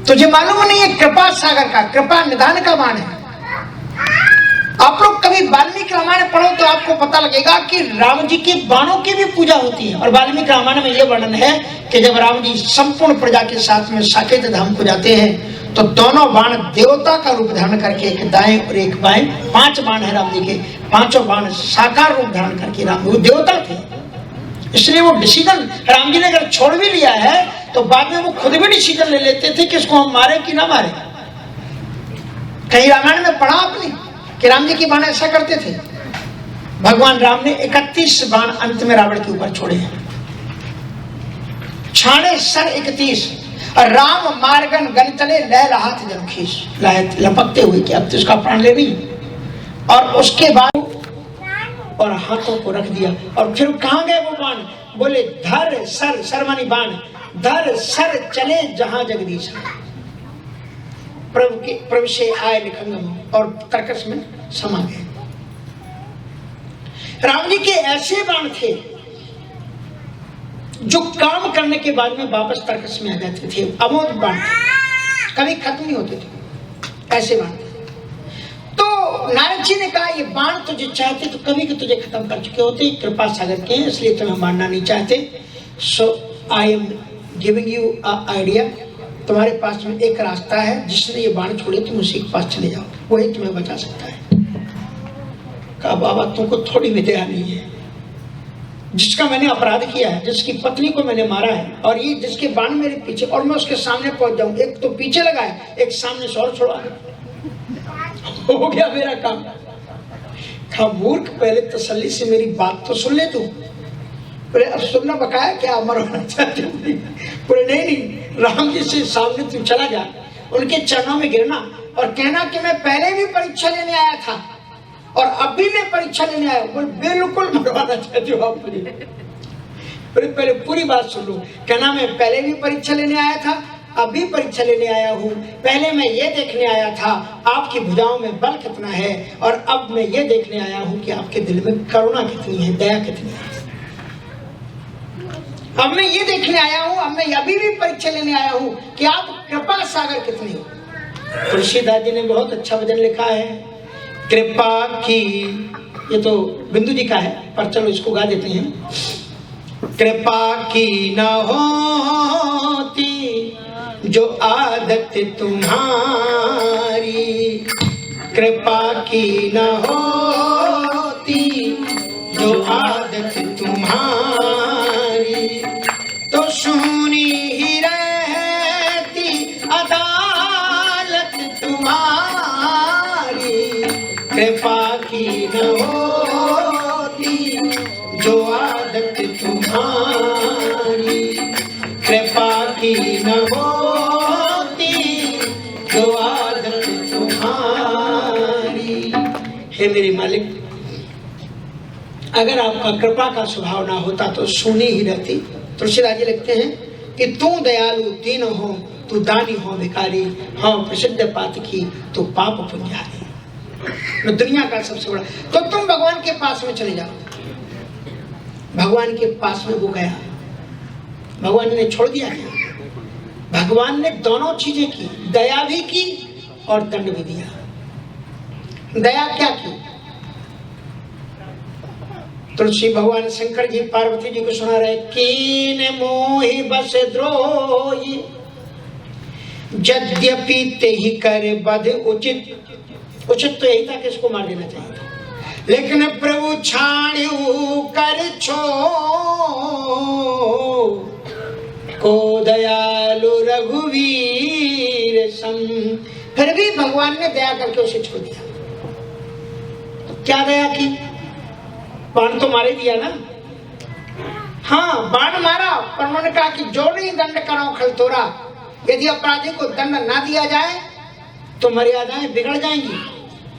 तुझे मालूम नहीं है कृपा सागर का, कृपा निधान का बाण है। आप लोग कभी वाल्मीकि रामायण पढ़ो तो आपको पता लगेगा कि राम जी के बाणों की भी पूजा होती है। और वाल्मीकि रामायण में यह वर्णन है कि जब राम जी संपूर्ण प्रजा के साथ में साकेत धाम को जाते हैं तो दोनों बाण देवता का रूप धारण करके, एक दाएं और एक बाएं, 5 बाण है राम जी के, 5 बाण साकार रूप धारण करके राम वो देवता थे। इसलिए वो डिसीजन राम जी ने अगर छोड़ भी लिया है तो बाद में वो खुद भी डिसीजन ले लेते थे कि इसको हम मारे कि ना मारे। कहीं रामायण में पढ़ा आपने कि राम जी की बाण ऐसा करते थे? भगवान राम ने 31 बाण अंत में रावण के ऊपर छोड़े हैं। छाड़े सर 31 और राम मार्गन गन चले लह रहात जनखीस, लपकते हुए कि अब तो इसका प्राण ले नहीं। और उसके बाद और हाथों को रख दिया। और फिर कहाँ गए वो बाण? बोले धर सर, सरमनी बाण, धर सर चले जहां जगदीश। प्रभु से आए निखंगम और तर्कस में समा गए। राम जी के ऐसे बाण थे जो काम करने के बाद में वापस तर्कस में आ जाते थे। अमोघ बाण, कभी खत्म नहीं होते थे, ऐसे बाण थे। तो नारद जी ने कहा ये बाण तुझे चाहते तो कभी के तुझे खत्म कर चुके होते, कृपा सागर के हैं इसलिए तुम्हें मारना नहीं चाहते। So I am giving you a idea, तुम्हारे पास में एक रास्ता है, जिसने ये बाण छोड़े तुम उसी के पास चले जाओ, वही तुम्हें बचा सकता है। कहा बाबा तुमको थोड़ी भी दया नहीं है, जिसका मैंने अपराध किया है, जिसकी पत्नी को मैंने मारा है, और ये जिसके बाण मेरे पीछे, और मैं उसके सामने पहुंच जाऊं, एक तो पीछे लगा है, एक सामने से और छोड़ा, हो गया मेरा काम। कहा मूर्ख पहले तसल्ली से मेरी बात तो सुन ले तू। बोले अब सुनना बकाया क्या, अमर होना चाहते हो? बोले नहीं, राम जी से सामने तू चला जा, उनके चरणों में गिरना और कहना कि मैं पहले भी परीक्षा लेने आया था और अब भी मैं परीक्षा लेने आया। बोले बिल्कुल मरवाना चाहते हो आप मुझे? बोले पहले पूरी बात सुन लो। कहना मैं पहले भी परीक्षा लेने आया था, अभी परीक्षा लेने आया हूँ। पहले मैं ये देखने आया था आपकी भुजाओं में बल कितना है, और अब मैं ये देखने आया हूँ कि आपके दिल में करुणा कितनी है, दया कितनी है। अब मैं ये देखने आया हूँ, अब मैं अभी भी परीक्षा लेने आया हूँ कि आप कृपा सागर कितनी हो। तुलसीदास जी ने बहुत अच्छा भजन लिखा है, कृपा की, ये तो बिंदु जी का है पर चलो इसको गा देते हैं। कृपा की न होती जो आदत तुम्हारी, कृपा की न होती जो आदत तुम्हारी, तो सुनी ही रहती अदालत तुम्हारी। कृपा की न होती जो आदत तुम्हारी, कृपा की न होती जो आदत तुम्हारी। हे मेरे मालिक, अगर आपका कृपा का स्वभाव ना होता तो सुनी ही रहती। तुलसीदास जी लिखते हैं कि तू दयालु दीन हो, तू दानी हो भिखारी, हाँ प्रसिद्ध पात की तू पाप पुण्यारी। मैं दुनिया का सबसे बड़ा, तो तुम भगवान के पास में चले जाओ। भगवान के पास में वो गया, भगवान ने छोड़ दिया क्या? भगवान ने दोनों चीजें की, दया भी की और दंड भी दिया। दया क्या की? तुलसी भगवान शंकर जी पार्वती जी को सुना रहे, कीन मोहि बस द्रोही, यद्यपि ते ही करे बध उचित। उचित तो यही था कि इसको मार देना चाहिए, लेकिन प्रभु छाणु कर छो को दयालु रघुवीर सम। फिर भी भगवान ने दया करके उसे छोड़ दिया। क्या दया की? बाण तो मारे दिया ना, हाँ बाण मारा, पर उन्होंने कहा कि जो नहीं दंड करो खलतोरा। यदि अपराधी को दंड ना दिया जाए तो मर्यादाएं बिगड़ जाएंगी,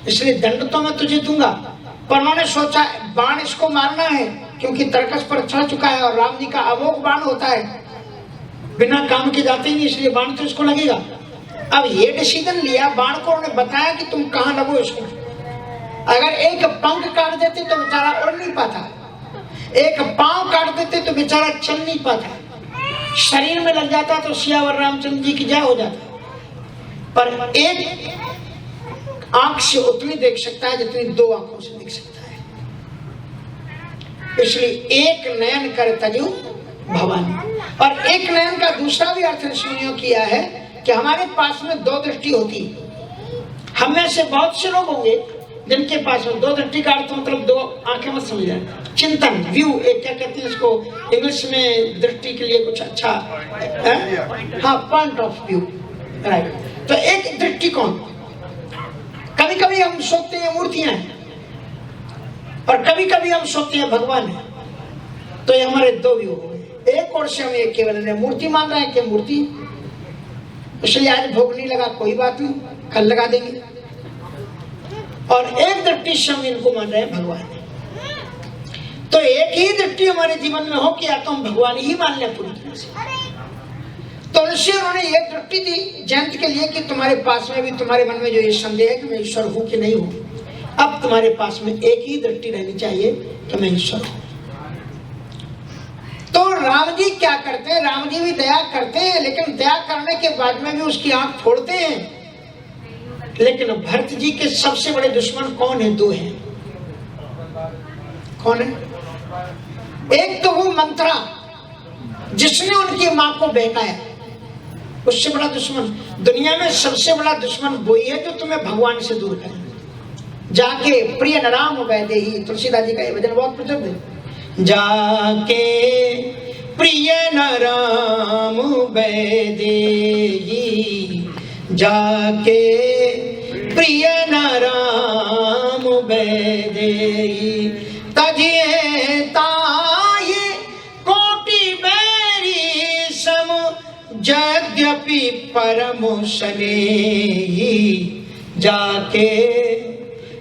इसलिए दंड तो मैं तुझे दूंगा। पर उन्होंने सोचा बाण इसको मारना है क्योंकि तर्कस पर चढ़ चुका है और राम जी का अमोघ बाण होता है, बिना काम के जाते ही नहीं, इसलिए बाण तो इसको लगेगा। अब ये डिसीजन लिया, बाण को उन्होंने बताया कि तुम कहाँ लगो इसको। अगर एक पंख काट देते तो बेचारा उड़ नहीं पाता, एक पांव काट देते तो बेचारा चल नहीं पाता, शरीर में लग जाता तो सियावर रामचंद्र जी की जय हो जाता। पर एक आंख से उतनी देख सकता है जितनी दो आंखों से देख सकता है, इसलिए एक नयन कर तजु भवानी। और एक नयन का दूसरा भी अर्थ ऋषियों किया है कि हमारे पास में दो दृष्टि होती है। हम में से बहुत से लोग होंगे जिनके पास में दो दृष्टि का अर्थ मतलब दो आंखें मत समझ जाए, चिंतन व्यू, एक क्या कहते हैं इसको इंग्लिश में दृष्टि के लिए कुछ अच्छा है, हाँ पॉइंट ऑफ व्यू, राइट। तो एक दृष्टिकोण। कभी कभी हम सोचते हैं मूर्तियां हैं और कभी कभी हम सोचते हैं भगवान है, तो ये हमारे दो व्यू हो गए। एक और से हम ये केवल मूर्ति मान रहे हैं कि मूर्ति, इसलिए आज भोग नहीं लगा, कोई बात नहीं, कल लगा देंगे। और एक दृष्टि से हम इनको मान रहे हैं भगवान। तो एक ही दृष्टि हमारे जीवन में हो कि या तो हम भगवान ही मान लें पूरी तरह से। तो ऋषि उन्होंने एक दृष्टि दी जयंत के लिए कि तुम्हारे पास में भी, तुम्हारे मन में जो ये संदेह है कि मैं ईश्वर हूं कि नहीं हूं, अब तुम्हारे पास में एक ही दृष्टि रहनी चाहिए कि मैं ईश्वर हूं। तो राम जी क्या करते हैं, राम जी भी दया करते हैं, लेकिन दया करने के बाद में भी उसकी आंख फोड़ते हैं। लेकिन भरत जी के सबसे बड़े दुश्मन कौन है? दो हैं। कौन है? एक तो वो मंत्रा जिसने उनकी मां को बहकाया, उससे बड़ा दुश्मन दुनिया में सबसे बड़ा दुश्मन वही है जो तुम्हें भगवान से दूर करे। जाके प्रिय न राम वैदेही, तुलसीदास जी का ये भजन बहुत प्रसिद्ध है। जाके प्रिय न राम वैदेही, जाके प्रिय न राम वैदेही, तजिए ताये कोटि बैरी सम, यद्यपि परम स्नेही, जाके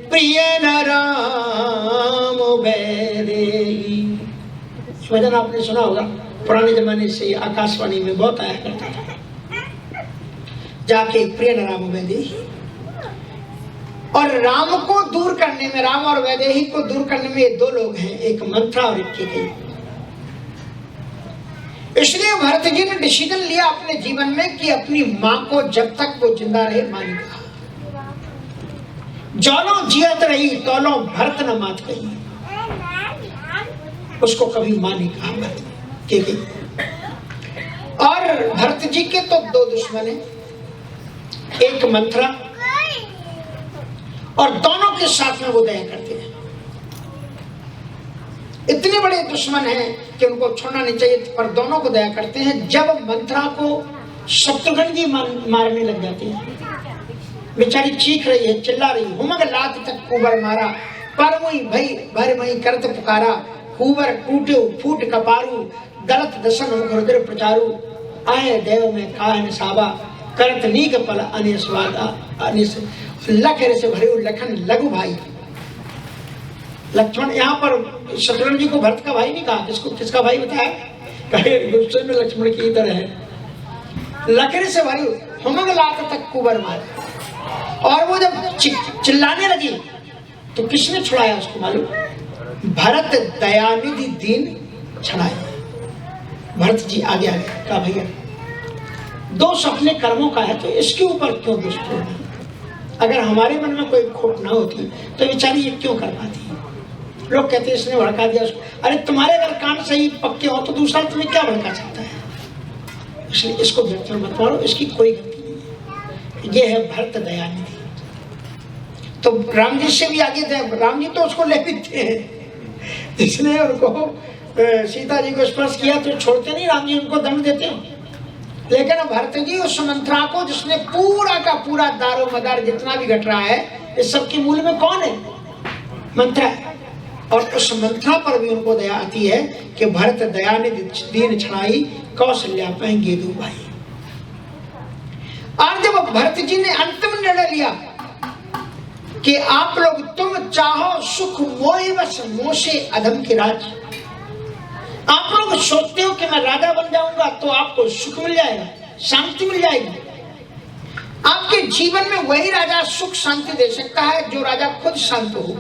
प्रिय न राम वैदेही। भजन आपने सुना होगा, पुराने जमाने से आकाशवाणी में बहुत आया करता था। जाके प्रिय न राम वैदेही। और राम को दूर करने में, राम और वैदेही को दूर करने में ये दो लोग हैं, एक मंत्रा और एक केकई। इसलिए भरत जी ने डिसीजन लिया अपने जीवन में कि अपनी मां को जब तक वो जिंदा रहे मानी कहा, जौलो जियत रही तौलो भरत न मात कही, उसको कभी मां नहीं कहा भरत केकई। और भरत जी के तो दो दुश्मन हैं, एक मंत्रा, और दोनों के साथ में वो दया करते हैं। इतने बड़े दुश्मन हैं कि उनको छोड़ना नहीं चाहिए, पर दोनों को दया करते हैं। जब मंत्रा को शत्रुघ्न जी मारने लग जाते हैं, बेचारी चीख रही है, चिल्ला रही है, हुमग लात तक कुबर मारा, पर मुई भई भर मई करत पुकारा, कुबर टूटे फूट कपारू, गलत दसन मुख रुद्र प्रचारू, आए देव में काहन साबा, करत नीक पल अने स्वादा अनिस, लखर से भरे लखन लघु भाई। लक्ष्मण, यहाँ पर शत्रुघ्न जी को भरत का भाई नहीं कहा, किसको किसका भाई बताया? कहे गुस्से में लक्ष्मण की तरह है। लखर से भरे हुमग लात तक कुबर मारे। और वो जब चिल्लाने लगी तो किसने छुड़ाया उसको मालूम? भरत दयानिधि दीन छुड़ाया। भरत जी आगे आगे कहा भैया दोष अपने कर्मों का है, तो इसके ऊपर क्यों दोष छोड़ना? अगर हमारे मन में कोई खोट ना होती तो बेचारी ये क्यों कर पाती? लोग कहते हैं इसने भड़का दिया उसको। अरे तुम्हारे अगर कान सही पक्के हो तो दूसरा तुम्हें क्या भड़का सकता है? इसलिए इसको व्यक्ति मत मारो, इसकी कोई गलती नहीं है। ये है भरत दयानिधि। तो राम जी से भी आगे राम जी तो उसको ले पीते हैं, जिसने उनको सीता जी को स्पर्श किया तो छोड़ते नहीं, राम जी उनको दंड देते हैं। लेकिन भरत जी उस मंत्रा को, जिसने पूरा का पूरा दारो मदार जितना भी घट रहा है, इस सब के मूल में कौन है? मंत्रा है। और उस मंत्रा पर भी उनको दया आती है कि भरत दया ने दीन छड़ाई, कौशल्या पाएंगे दो भाई। और जब भरत जी ने अंतिम निर्णय लिया कि आप लोग तुम चाहो सुख मोहि बस मोशे अधम के राज, आप लोग सोचते हो कि मैं राजा बन जाऊंगा तो आपको सुख मिल जाएगा, शांति मिल जाएगी। आपके जीवन में वही राजा सुख शांति दे सकता है जो राजा खुद शांत हो।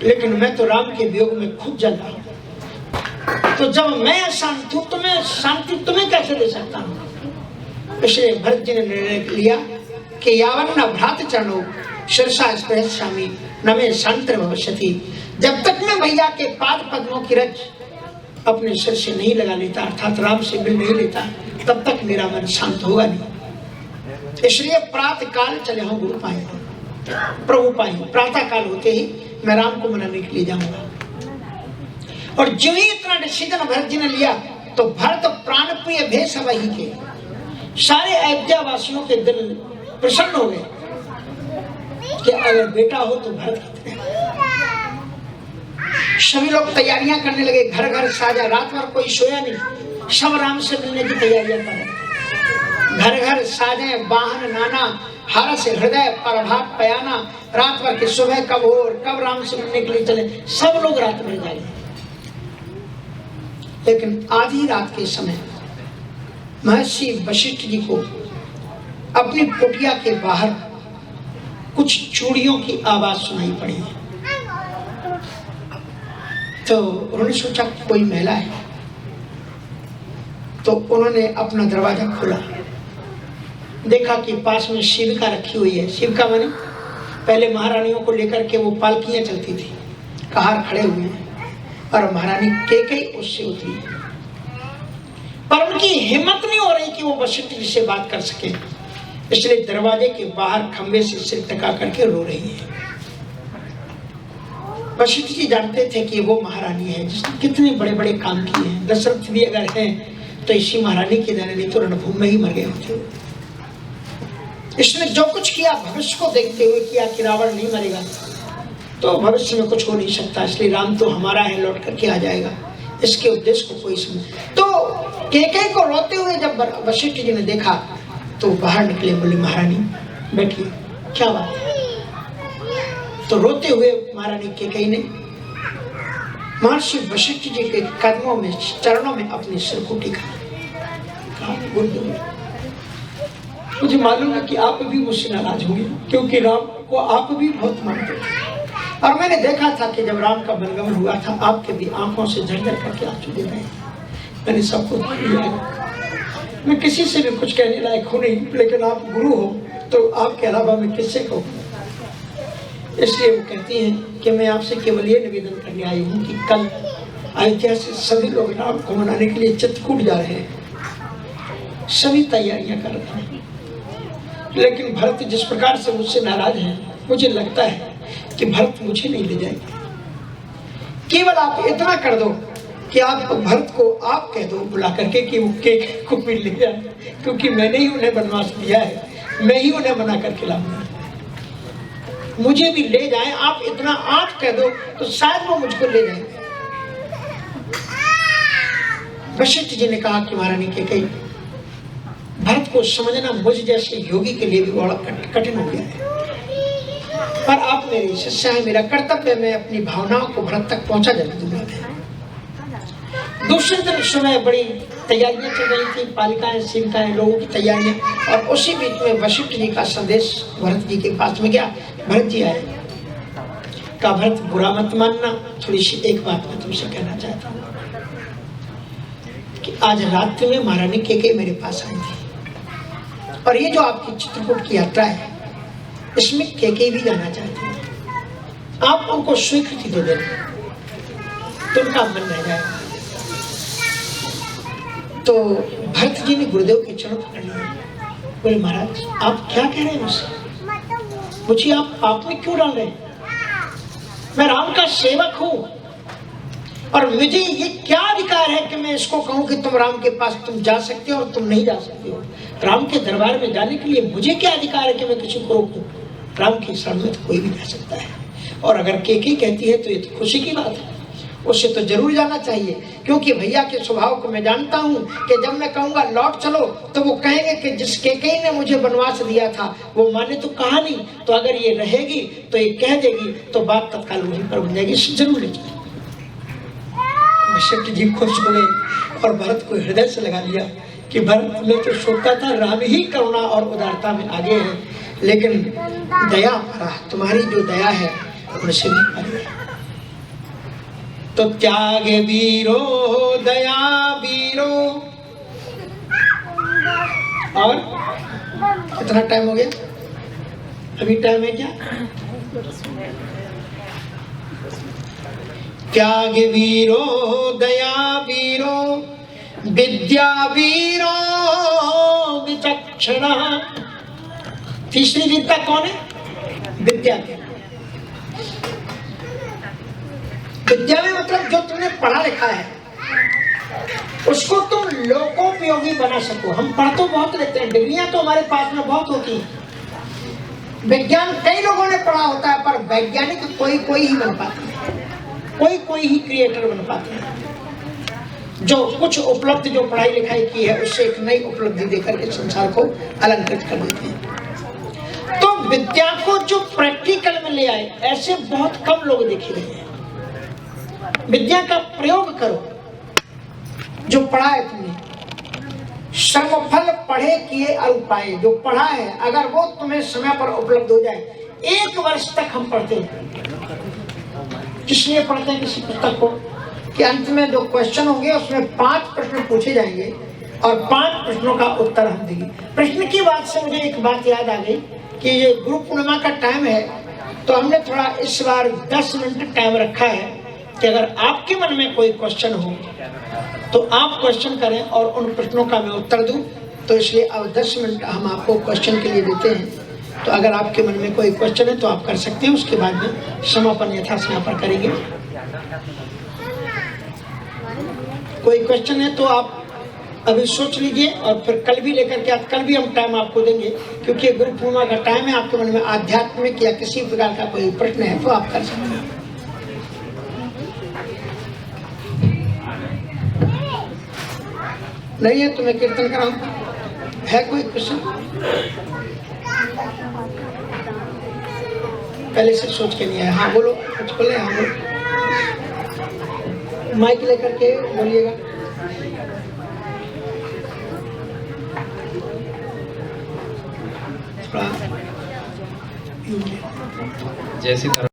लेकिन मैं तो राम के वियोग में खुद जल रहा हूं, तो जब मैं अशांत हूं तो मैं शांति तुम्हें कैसे दे सकता हूं? इसलिए भरत जी ने निर्णय लिया कि यावन न भ्रात चरणों शिरसा स्पर्शामि न मे शांति भविष्यति। जब तक मैं भैया के पाद पद्मों की रज अपने सिर से नहीं लगा लेता, अर्थात राम से मिल नहीं लेता, तब तक मेरा मन शांत होगा नहीं। इसलिए प्रातः काल चले हूं गुरु पाए, प्रभु पाए। प्रातः काल होते ही मैं राम को मनाने के लिए जाऊंगा। और जो ही इतना डिसीजन भरत जी ने लिया तो भरत प्राण प्रिय भेष वही के सारे अयोध्या वासियों के दिल प्रसन्न हो गए कि अगर बेटा हो तो भरत की तरह। सभी लोग तैयारियां करने लगे, घर घर साजा, रात भर कोई सोया नहीं, सब राम से मिलने की तैयारियां कर रहे। घर घर साजे वाहन नाना, हर्ष हृदय प्रभात पयाना। रात भर की सुबह कब हो, कब राम से मिलने के लिए चले, सब लोग रात भर जागे। लेकिन आधी रात के समय महर्षि वशिष्ठ जी को अपनी कुटिया के बाहर कुछ चूड़ियों की आवाज सुनाई पड़ी। तो उन्होंने सोचा कोई महिला है, तो उन्होंने अपना दरवाजा खोला, देखा कि पास में शिविका रखी हुई है। शिविका माने पहले महारानियों को लेकर के वो पालकियां चलती थी, कहार खड़े हुए हैं और महारानी कैकेयी उससे उतरी है, पर उनकी हिम्मत नहीं हो रही कि वो वशिष्ठ जी से बात कर सके, इसलिए दरवाजे के बाहर खंबे से सिर टका करके रो रही है। वशिष्ठ जी जानते थे कि वो महारानी है जिसने कितने बड़े बड़े काम किए हैं। दशरथ भी अगर है तो इसी महारानी के देने, नहीं तो रणभूमि में ही मर गए होते। इसने जो कुछ किया भविष्य को देखते हुए किया कि रावण नहीं मरेगा तो भविष्य में कुछ हो नहीं सकता, इसलिए राम तो हमारा है, लौट करके आ जाएगा, इसके उद्देश्य को कोई समझ। तो कैकेयी को रोते हुए जब वशिष्ठ जी ने देखा तो बाहर निकले, बोले महारानी बैठिए, क्या बात है। तो रोते हुए महारानी कैकेयी ने महर्षि वशिष्ठ जी के कदमों में, चरणों में अपने सिर को टिका। मुझे मालूम है कि आप भी मुझसे नाराज होंगे, क्योंकि राम को आप भी बहुत मानते थे, और मैंने देखा था कि जब राम का बनगमन हुआ था आपके भी आंखों से झरझर करके आंसू दे रहे थे। मैंने सब कुछ किया, मैं किसी से भी कुछ कहने लायक हूँ नहीं, लेकिन आप गुरु हो तो आपके अलावा मैं किससे कहूँ। इसलिए वो कहती हैं कि मैं आपसे केवल ये निवेदन करने आई हूँ कि कल अयोध्या से सभी लोग राम को मनाने के लिए चित्रकूट जा रहे हैं, सभी तैयारियां कर रहे हैं, लेकिन भरत जिस प्रकार से मुझसे नाराज है, मुझे लगता है कि भरत मुझे नहीं ले जाएंगे। केवल आप इतना कर दो कि आप भरत को आप कह दो बुला करके कि वो कैकेयी को भी ले जाए, क्योंकि मैंने ही उन्हें वनवास दिया है, मैं ही उन्हें मना करके लाऊंगा, मुझे भी ले जाए। आप इतना आप कह दो तो शायद वो मुझको ले जाएंगे। वशिष्ठ जी ने कहा कि महारानी कैकेयी, भरत को समझना मुझ जैसे योगी के लिए भी बड़ा कठिन हो गया है, पर आप मेरी शिष्या है, मेरा कर्तव्य है, मैं अपनी भावनाओं को भरत तक पहुंचा जाने दूंगा। दूसरे दिन सुबह बड़ी तैयारियां चल रही थी, पालिकाएं, सेविकाएं, लोगों की तैयारियां, और उसी बीच में वशिष्ठ जी का संदेश भरत जी के पास में गया। भरत जी आए, कहा भरत बुरा मत मानना, थोड़ी सी एक बात मैं तुमसे कहना चाहता हूँ कि आज रात में महारानी कैकेयी मेरे पास आई थी, और ये जो आपकी चित्रकूट की यात्रा है इसमें कैकेयी भी जाना चाहती है, आप उनको स्वीकृति दे देना तो उनका मन रह जाएगा। तो भरत जी ने गुरुदेव के चरण पकड़ लिए, बोले महाराज आप क्या कह रहे हैं मुझे आप पाप में क्यों डाल रहे हैं? मैं राम का सेवक हूं, और मुझे ये क्या अधिकार है कि मैं इसको कहूं कि तुम राम के पास तुम जा सकते हो और तुम नहीं जा सकते हो। राम के दरबार में जाने के लिए मुझे क्या अधिकार है कि मैं किसी को रोकूं? राम की शरण में तो कोई भी जा सकता है, और अगर कैकेयी कहती है तो ये तो खुशी की बात है, उससे तो जरूर जाना चाहिए, क्योंकि भैया के स्वभाव को मैं जानता हूँ कि जब मैं कहूँगा लौट चलो तो वो कहेंगे कि जिस कैकेयी ने मुझे वनवास दिया था वो माने तो कहा नहीं, तो अगर ये रहेगी तो ये कह देगी तो बात तत्काल वहीं पर बन जाएगी, जरूर ले जाए। वशिष्ठ जी खुश हो गए और भरत को हृदय से लगा लिया कि भरत ने तो सोचा था राम ही करुणा और उदारता में आगे है, लेकिन दया तुम्हारी जो दया है उनसे नहीं पाई। तो त्याग वीरो दया वीरो, और कितना टाइम हो गया? अभी टाइम है क्या? त्याग वीरो दया वीरो विद्या वीरो विचक्षणा। तीसरी विद्या कौन है? विद्या। विद्या में मतलब जो तुमने पढ़ा लिखा है उसको तुम लोकोपयोगी बना सको। हम पढ़ तो बहुत लेते हैं, डिग्रियां तो हमारे पास में बहुत होती हैं, विज्ञान कई लोगों ने पढ़ा होता है, पर वैज्ञानिक कोई कोई ही बन पाता है, कोई कोई ही क्रिएटर बन पाते हैं। जो कुछ उपलब्धि जो पढ़ाई लिखाई की है उससे एक नई उपलब्धि देकर के संसार को अलंकृत कर देते हैं। तो विद्या को जो प्रैक्टिकल में ले आए ऐसे बहुत कम लोग देखे गए हैं। विद्या का प्रयोग करो, जो पढ़ा है तुमने, श्रमफल पढ़े किए अल्प पाए। जो पढ़ा है अगर वो तुम्हें समय पर उपलब्ध हो जाए, 1 वर्ष तक हम पढ़ते हैं, किस लिए पढ़ते हैं किसी पुस्तक को, कि अंत में जो क्वेश्चन होंगे उसमें 5 प्रश्न पूछे जाएंगे और 5 प्रश्नों का उत्तर हम देंगे। प्रश्न की बात से मुझे एक बात याद आ गई कि ये गुरु पूर्णिमा का टाइम है, तो हमने थोड़ा इस बार 10 मिनट टाइम रखा है कि अगर आपके मन में कोई क्वेश्चन हो तो आप क्वेश्चन करें और उन प्रश्नों का मैं उत्तर दूं। तो इसलिए अब 10 मिनट हम आपको क्वेश्चन के लिए देते हैं। तो अगर आपके मन में कोई क्वेश्चन है तो आप कर सकते हैं, उसके बाद में समापन यथासमय पर करेंगे। कोई क्वेश्चन है तो आप अभी सोच लीजिए और फिर कल भी लेकर के कल भी हम टाइम आपको देंगे, क्योंकि गुरु पूर्णिमा का टाइम है। आपके मन में आध्यात्मिक या किसी प्रकार का कोई प्रश्न है तो आप कर सकते हैं। नहीं है तो मैं कीर्तन कराऊं। है कोई क्वेश्चन? पहले से सोच के नहीं आया। हाँ बोलो, कुछ बोले। हाँ बोलो, माइक लेकर के बोलिएगा। जय सीताराम।